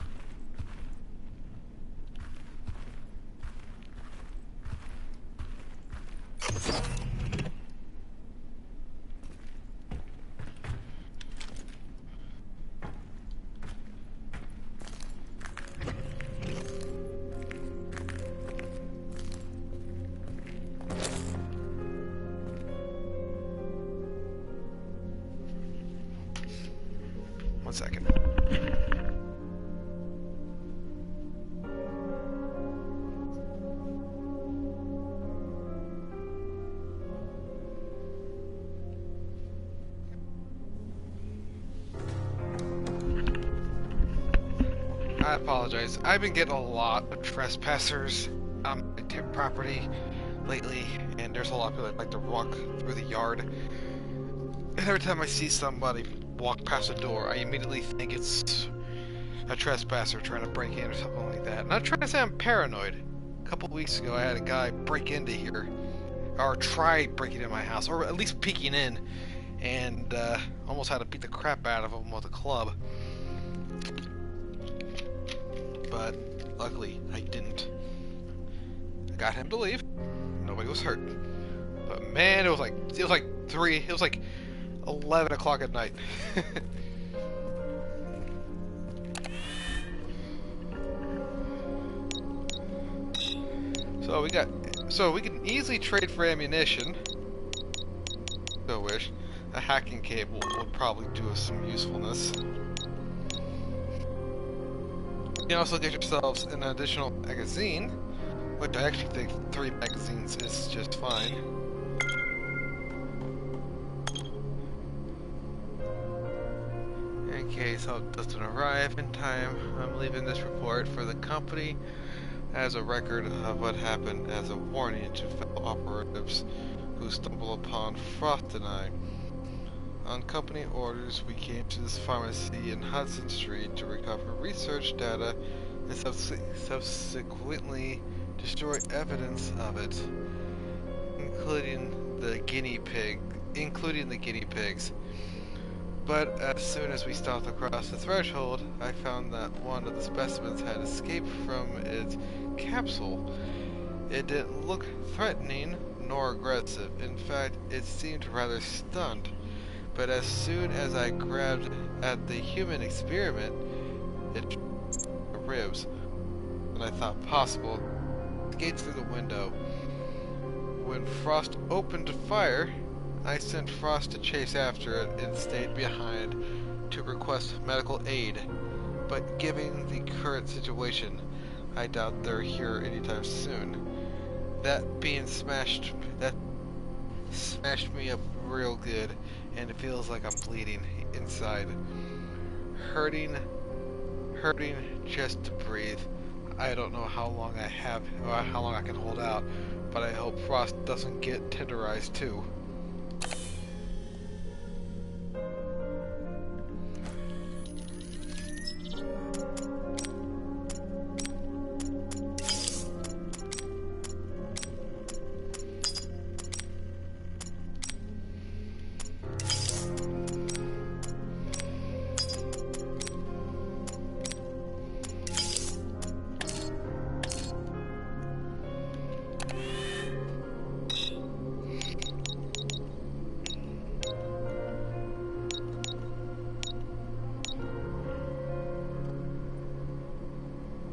One second. I apologize. I've been getting a lot of trespassers on my property lately, and there's a lot of people that like to walk through the yard. And every time I see somebody walk past the door, I immediately think it's a trespasser trying to break in or something like that. Not trying to say I'm paranoid. A couple weeks ago, I had a guy break into here, or try breaking into my house, or at least peeking in, and almost had to beat the crap out of him with a club. But luckily, I didn't. I got him to leave. Nobody was hurt. But man, it was like 11 o'clock at night. So we can easily trade for ammunition. So wish. A hacking cable would probably do us some usefulness. You can also get yourselves an additional magazine, which I actually think 3 magazines is just fine. In case help doesn't arrive in time, I'm leaving this report for the company as a record of what happened as a warning to fellow operatives who stumble upon Frost and I. On company orders, we came to this pharmacy in Hudson Street to recover research data and subsequently destroy evidence of it, including the guinea pigs. But as soon as we stopped across the threshold, I found that one of the specimens had escaped from its capsule. It didn't look threatening nor aggressive. In fact, it seemed rather stunned. But as soon as I grabbed at the human experiment, it the ribs, and I thought possible, escaped through the window. When Frost opened fire, I sent Frost to chase after it and stayed behind to request medical aid. But given the current situation, I doubt they're here anytime soon. That smashed me up real good, and it feels like I'm bleeding inside. Hurting just to breathe. I don't know how long I have, or how long I can hold out, but I hope Frost doesn't get tenderized too.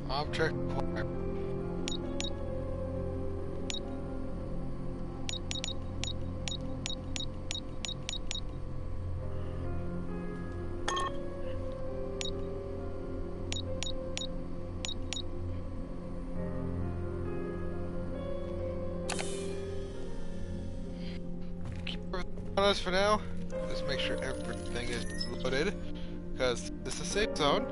Object acquired. Keep everything on us for now. Just make sure everything is loaded, because this is a safe zone.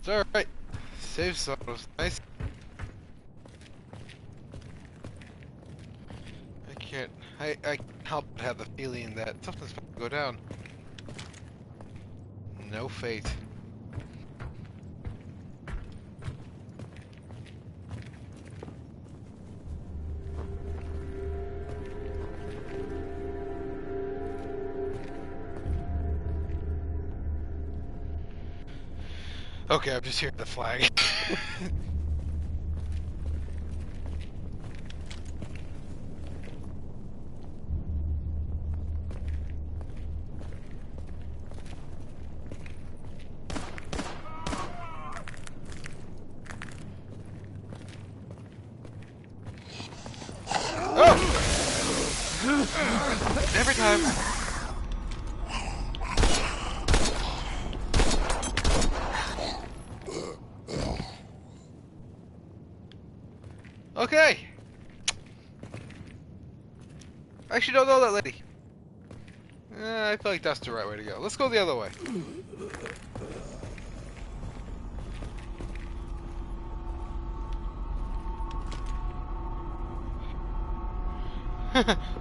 It's alright. Save zone was nice. I can't help but have the feeling that something's about to go down. No fate. Okay, I'm just hearing the flag. Every time. Okay. I actually don't know that lady. I feel like that's the right way to go. Let's go the other way.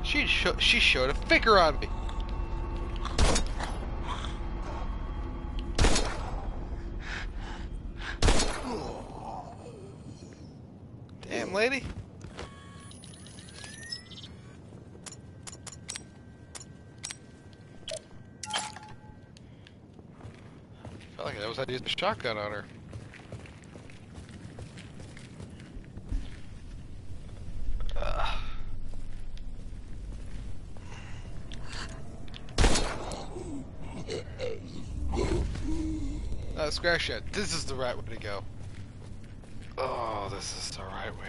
she showed a finger on me. Damn lady. Felt like I always had to use a shotgun on her. Scratch that. This is the right way to go. Oh, this is the right way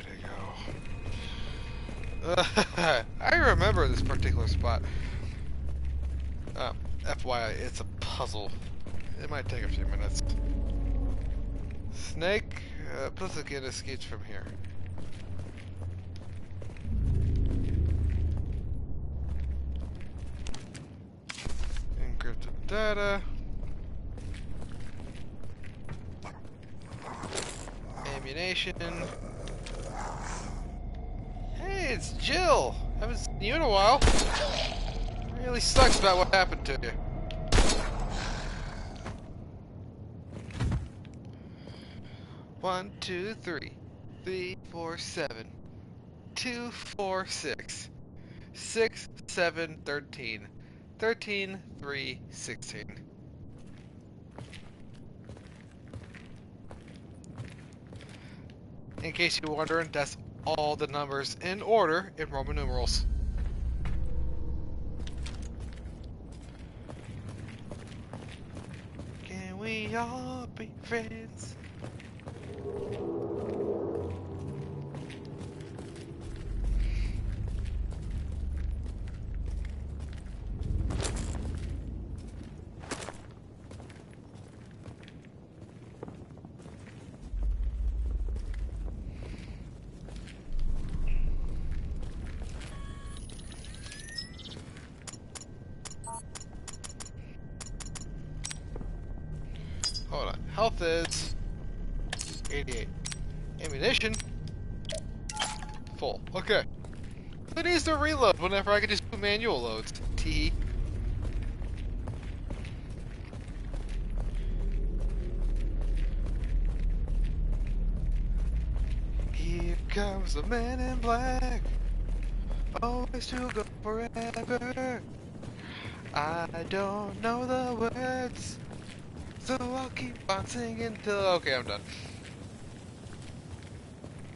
to go. I remember this particular spot. FYI, it's a puzzle. It might take a few minutes. Snake, plus again escapes from here. Encrypted data. Ammunition. Hey, it's Jill! Haven't seen you in a while. Really sucks about what happened to you. One, 2, 3, 3, 4, 7, 2, 4, 6, 6, 7, 13, 13, 3, 16. In case you're wondering, that's all the numbers in order in Roman numerals. Can we all be friends? Hold on. Health is 88. Ammunition full. Okay. Who needs to reload whenever I can just do manual loads? T. Here comes the man in black. Always to go forever. I don't know the words, so I'll keep on singing till... Okay, I'm done.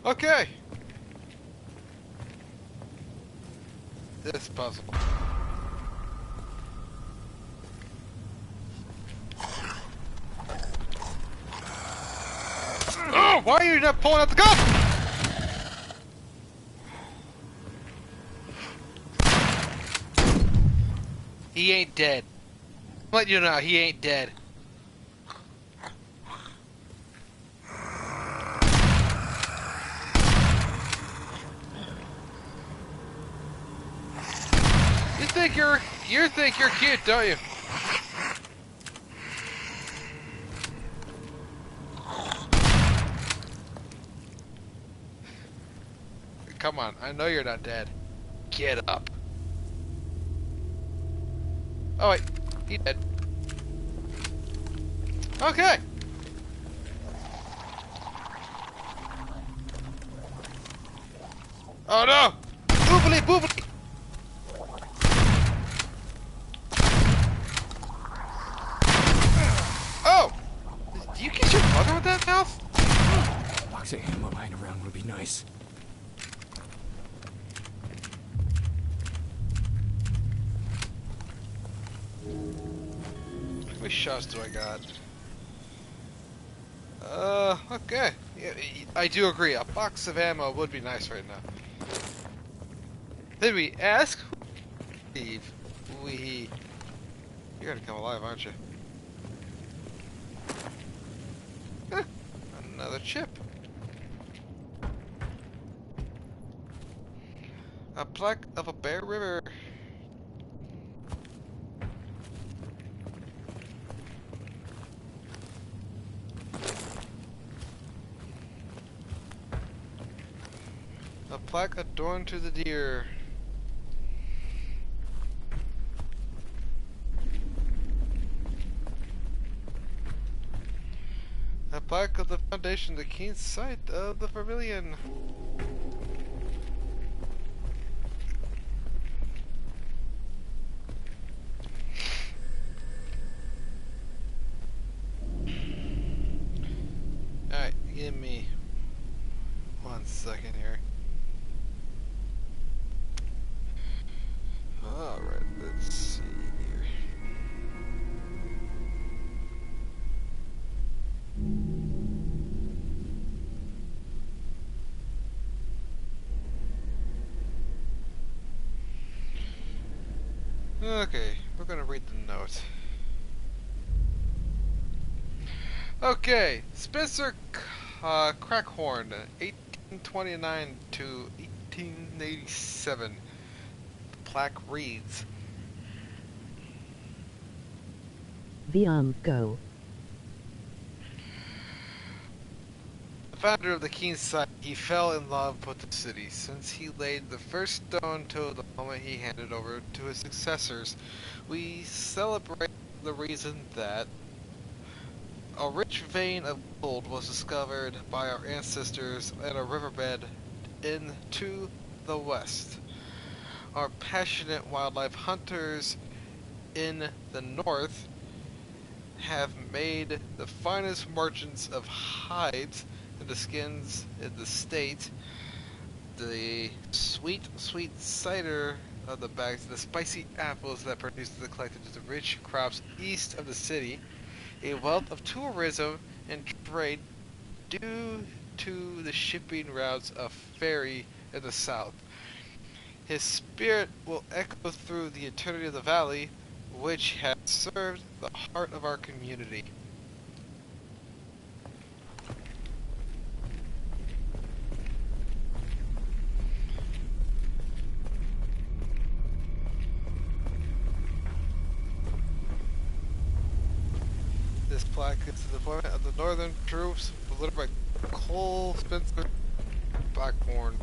Okay! This puzzle. Oh! Why are you not pulling out the gun? He ain't dead. I'm letting you know, he ain't dead. You think you're cute, don't you? come on. I know you're not dead. Get up. Oh, wait. He dead. Okay. Oh, no. Boobily, boobily. Oh. Do you get your mother with that mouth? Box of ammo lying around would be nice. How many shots do I got? Okay. Yeah, I do agree. A box of ammo would be nice right now. Did we ask? Steve, you're gonna come alive, aren't you? Huh, another chip. A plaque of a Bear River. A plaque adorned to the deer. A plaque of the foundation, the keen sight of the Vermilion. Alright, give me 1 second here. Alright, let's see here. Okay, we're gonna read the note. Okay, Spencer Crackhorn, 1829 to 1887. The plaque reads, Go. the founder of the Keen Sight, he fell in love with the city. Since he laid the first stone to the moment he handed over to his successors, we celebrate the reason that a rich vein of gold was discovered by our ancestors at a riverbed to the west. Our passionate wildlife hunters in the north have made the finest merchants of hides and the skins in the state. The sweet, sweet cider of the bags, the spicy apples that produce the collected the rich crops east of the city, a wealth of tourism and trade due to the shipping routes of ferry in the south. His spirit will echo through the eternity of the valley, which has served the heart of our community. This plaque is the deployment of the northern troops, delivered by Cole Spencer Blackmorn.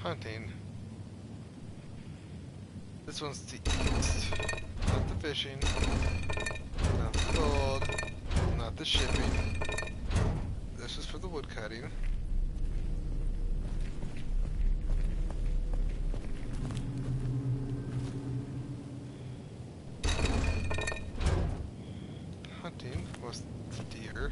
Hunting. This one's to east, not the fishing, not the gold, not the shipping. This is for the wood cutting. Hunting was the deer.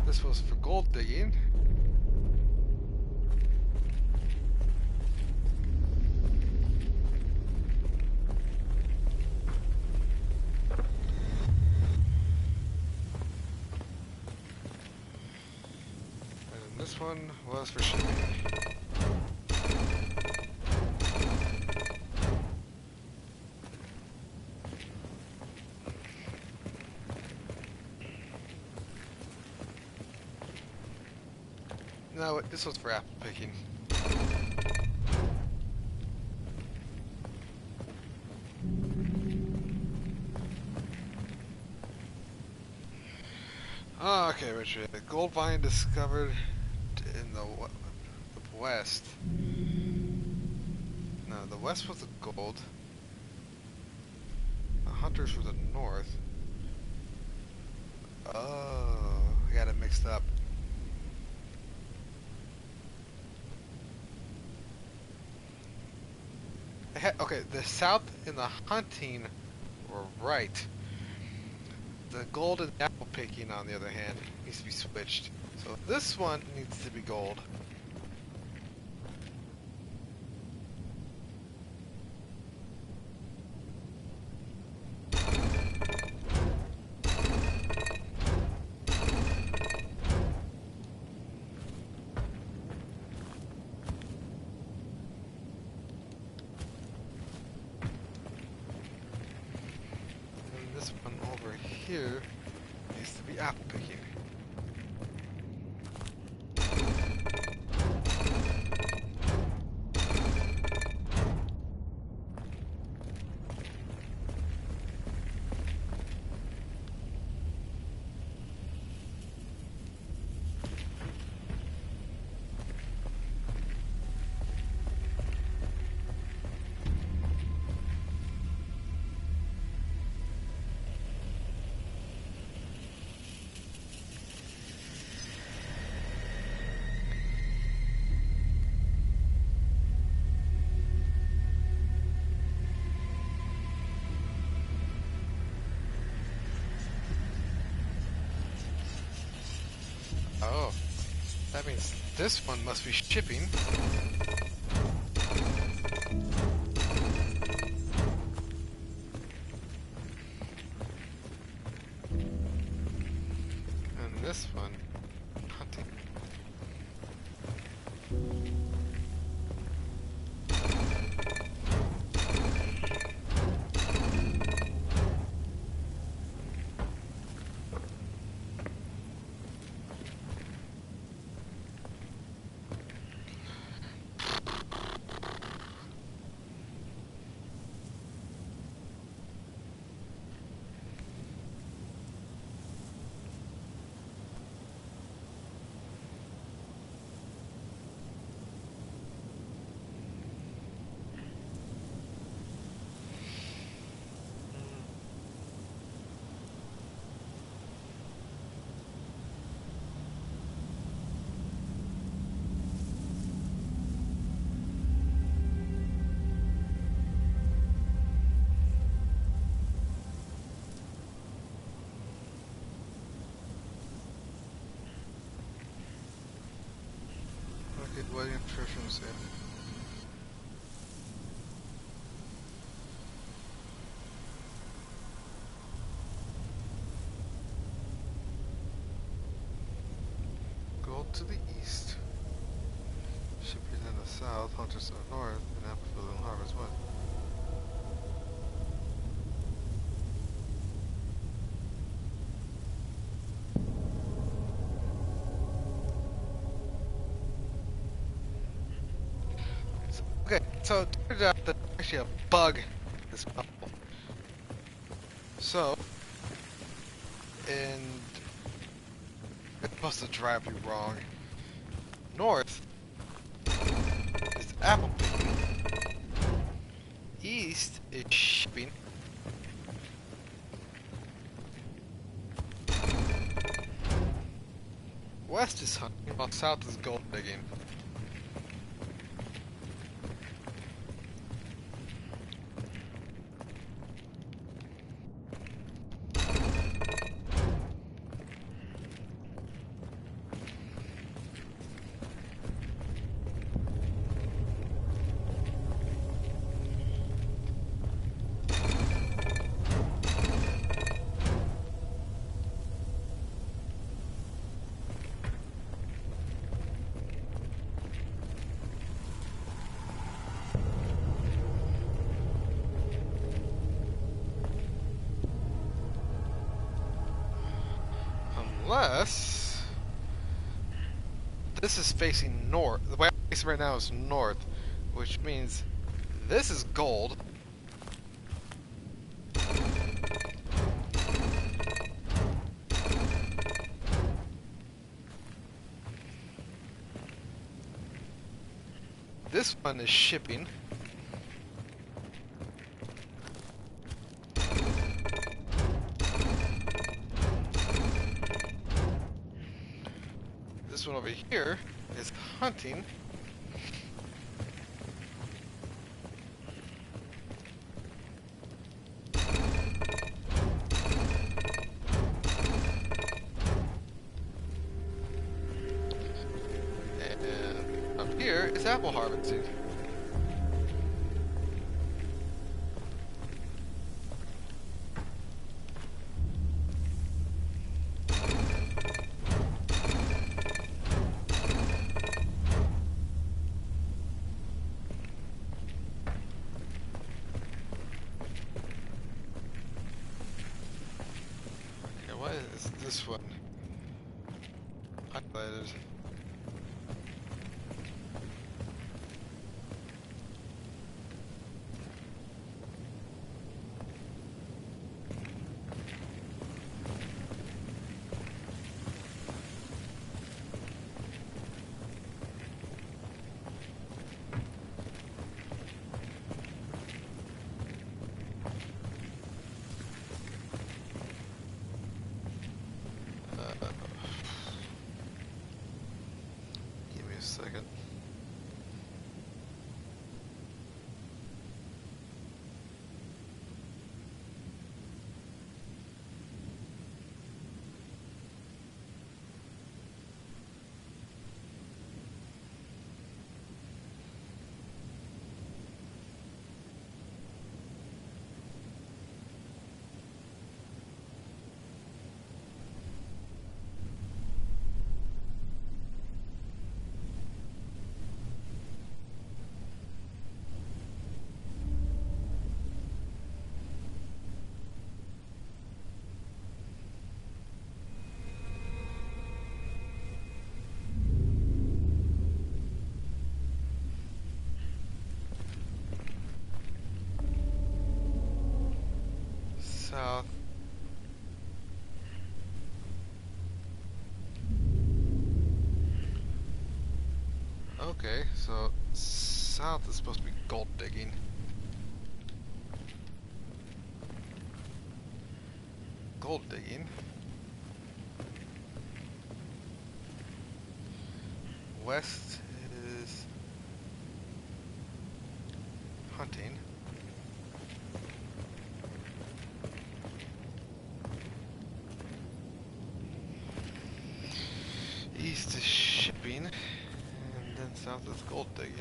This was for gold digging. And this one was for shipping. No, this was for apple picking. Oh, okay, Richard. A gold mine discovered in the west. No, the west was the gold. The hunters were the north. Oh, I got it mixed up. Okay, the south and the hunting were right. The gold and apple picking, on the other hand, needs to be switched. So this one needs to be gold. And this one over here needs to be apple picking. Oh, that means this one must be shipping. And this one, hunting. Okay, what instructions say? Gold to the east. Shipping in the south, hunters to the north, and apple and harvest west. Okay, so it turns out that there's actually a bug in this puzzle. So, and it's supposed to drive you wrong. North is apple picking. East is shipping. West is hunting, while south is gold digging. Unless this is facing north. The way I'm facing right now is north, which means this is gold. This one is shipping. This one over here is hunting. And up here is apple harvesting. Why is this one highlighted? Give me a second. South. Okay, so south is supposed to be gold digging. Gold digging. West is hunting. East is shipping, and then south is gold digging.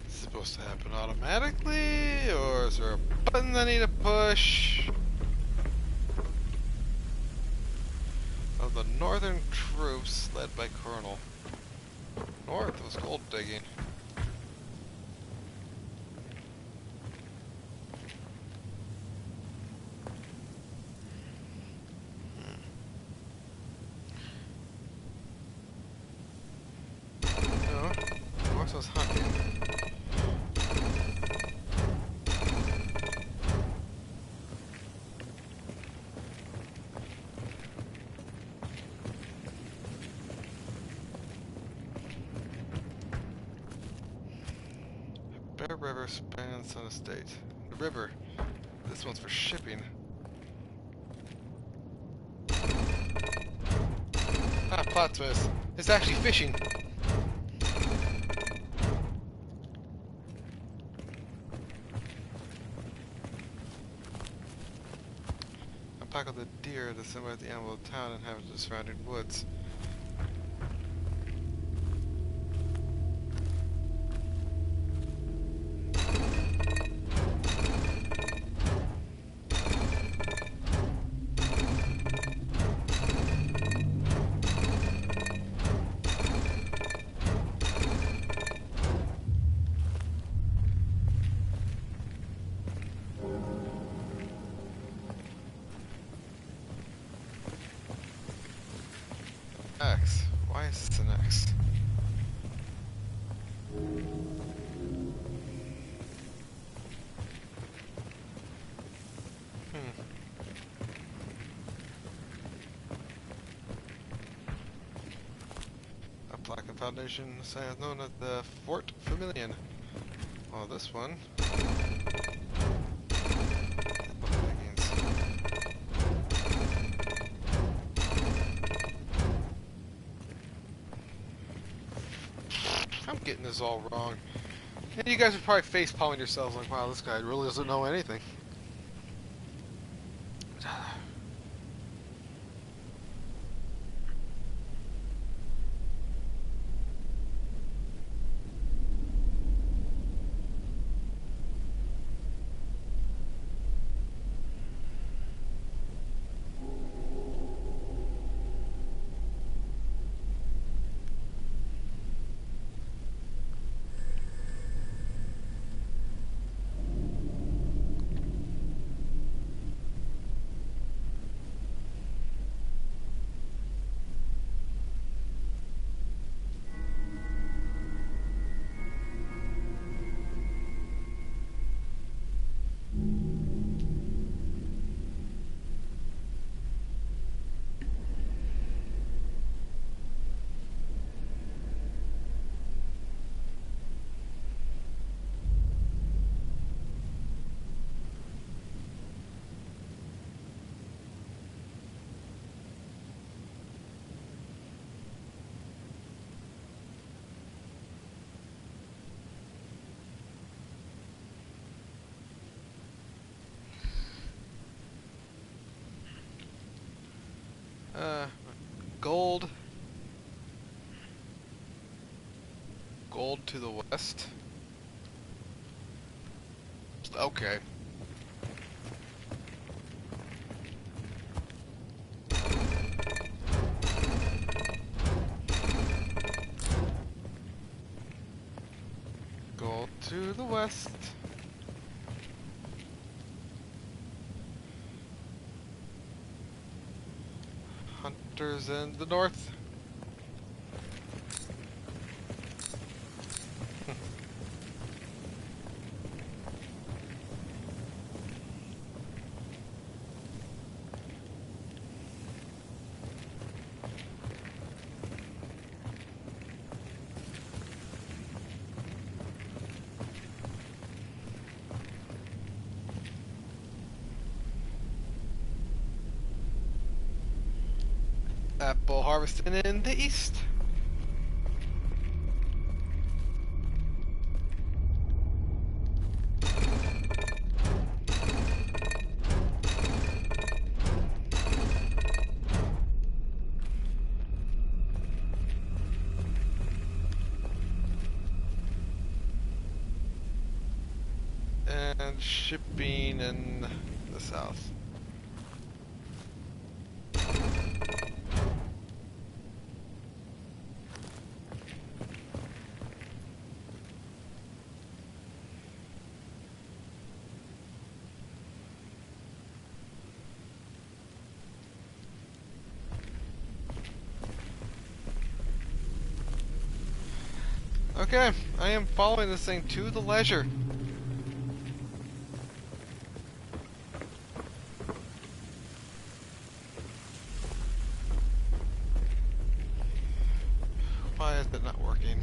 Supposed to happen automatically, or is there a button I need to push? Of the northern troops led by Colonel. North was gold digging. No, north was hunting. river spans on estate. The river. This one's for shipping. Ah, plot twist. It's actually fishing. I pack up the deer to separate the animal of town and have it the surrounding woods. X. Why is this an X? A plaque and foundation sign known as the Fort Familian. Oh, this one. I'm getting this all wrong. And you guys are probably face palming yourselves like, wow, this guy really doesn't know anything. Gold. Gold to the west. Okay. Gold to the west. Hunters in the north. Apple harvesting in the east. And shipping in the south. Okay, I am following this thing to the leisure. Why is it not working?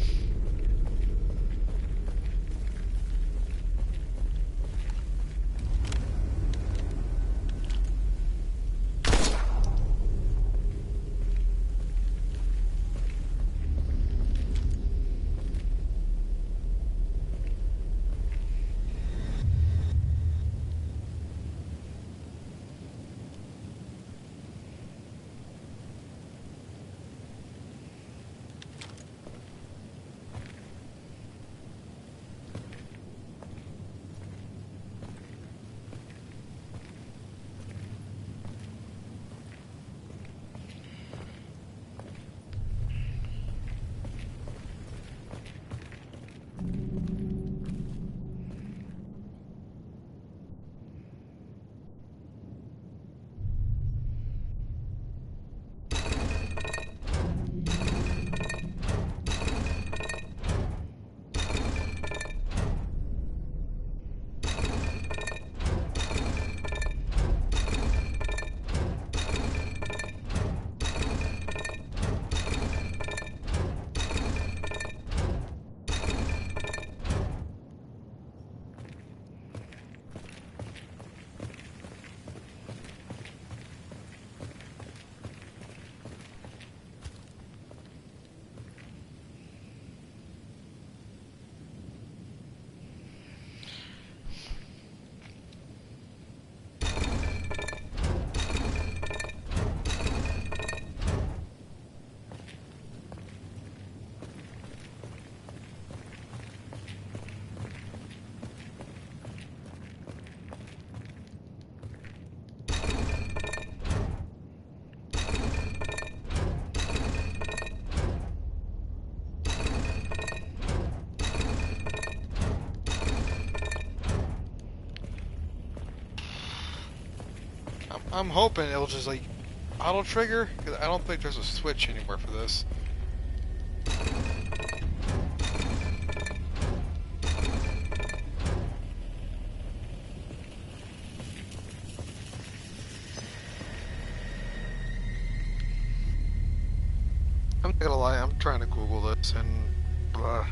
I'm hoping it'll just like auto trigger, because I don't think there's a switch anywhere for this. I'm not gonna lie, I'm trying to Google this and blah.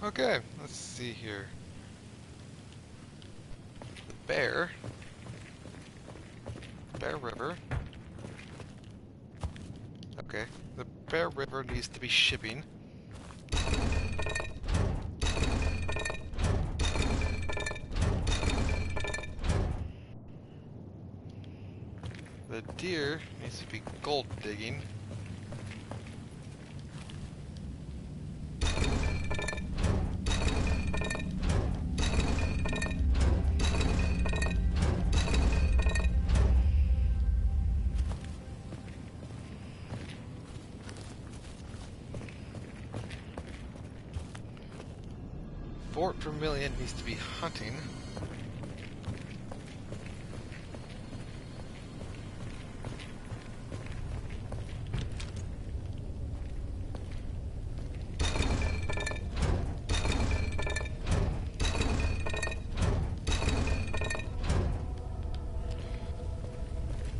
Okay, let's see here. The Bear River. Okay, the Bear River needs to be shipping. The deer needs to be gold digging. Fort Vermilion needs to be hunting.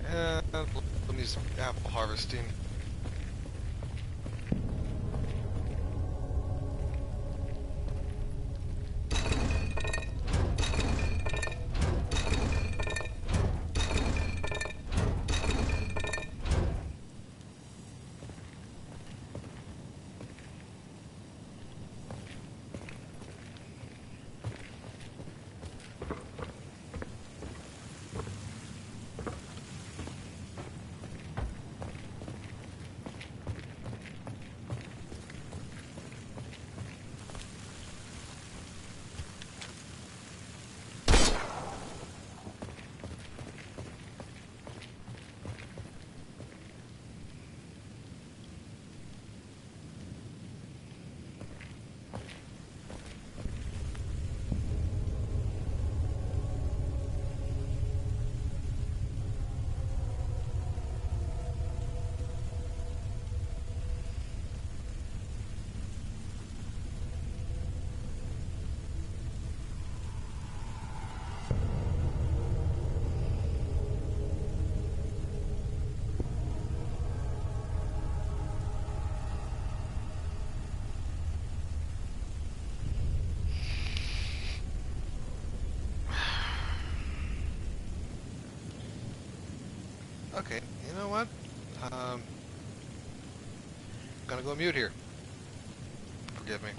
And needs some apple harvesting. Okay, you know what? I'm gonna go mute here. Forgive me.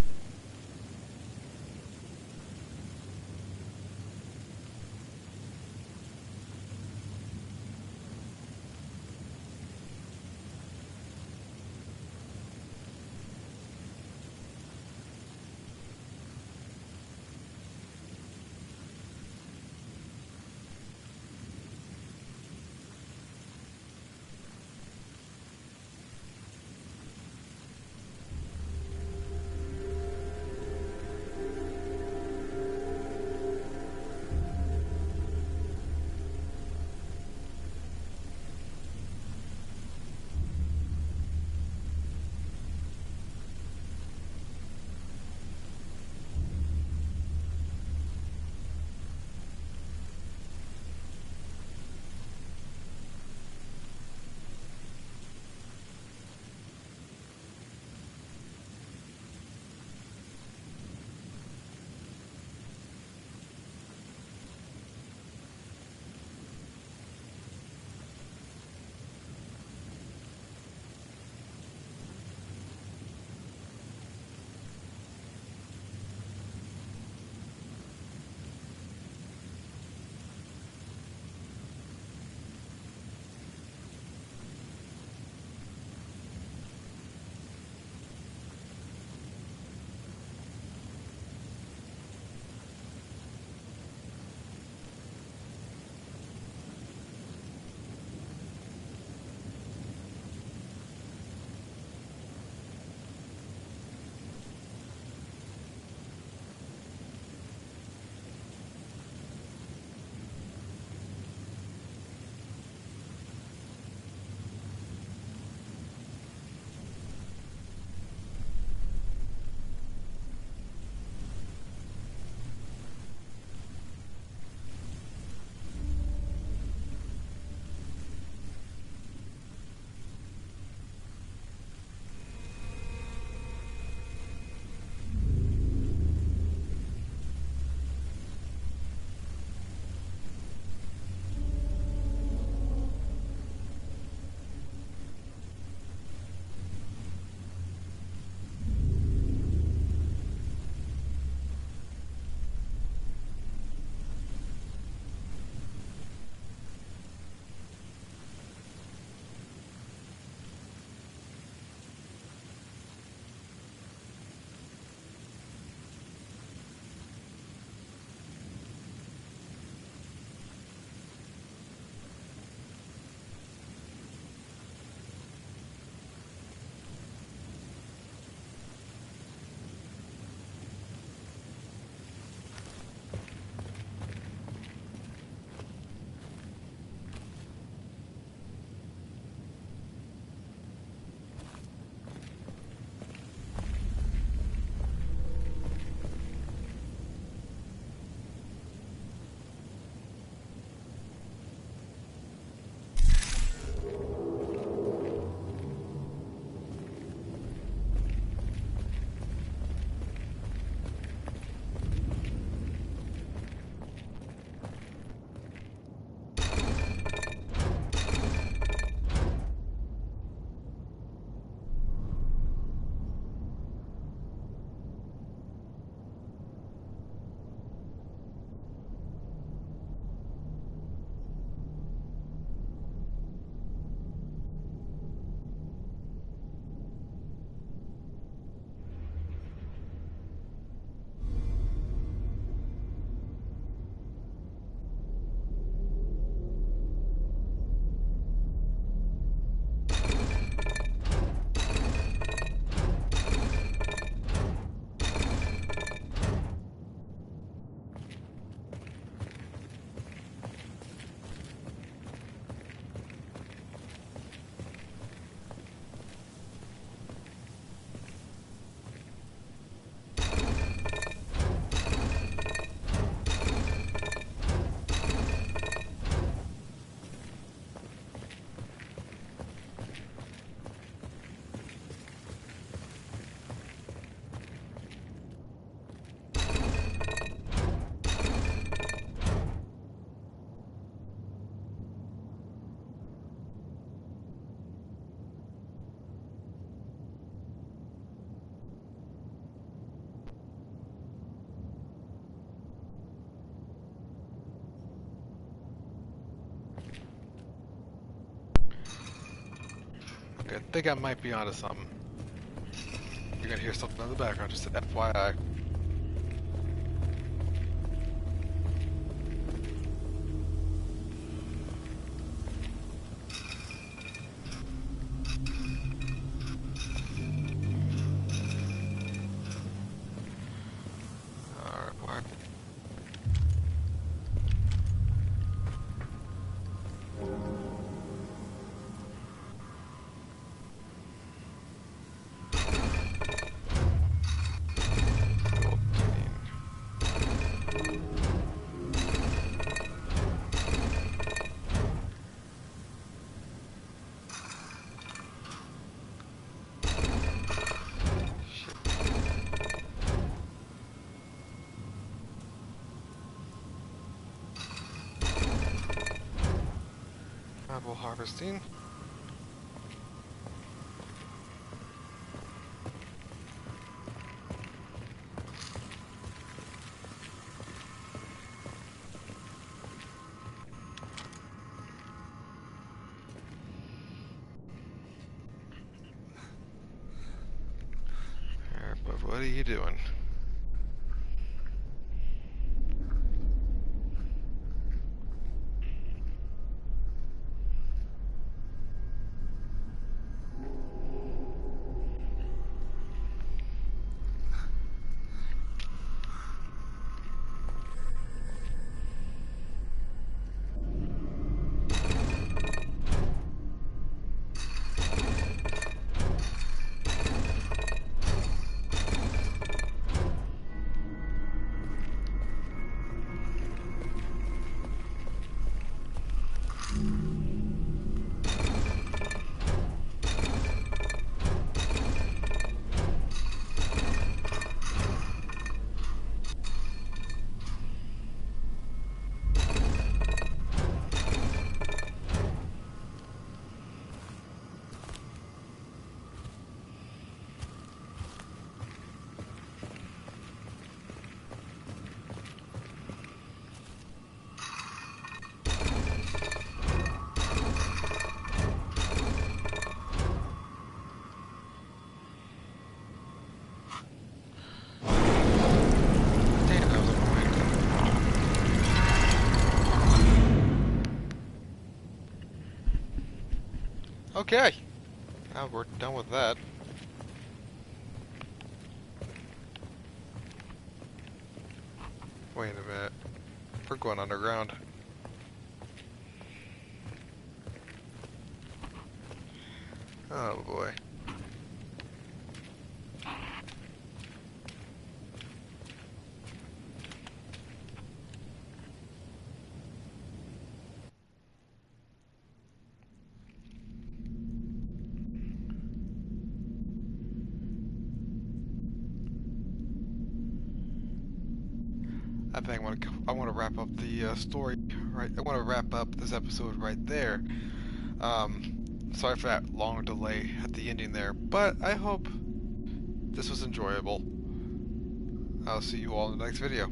think I might be onto something. You're gonna hear something in the background, just an FYI. Alright, what? Apple harvesting. Alright, but what are you doing? Damn, that was annoying. Okay. Now we're done with that. Wait a minute. We're going underground. Oh boy. I think I want to wrap up the story right. I want to wrap up this episode right there. Sorry for that long delay at the ending there, but I hope this was enjoyable. I'll see you all in the next video.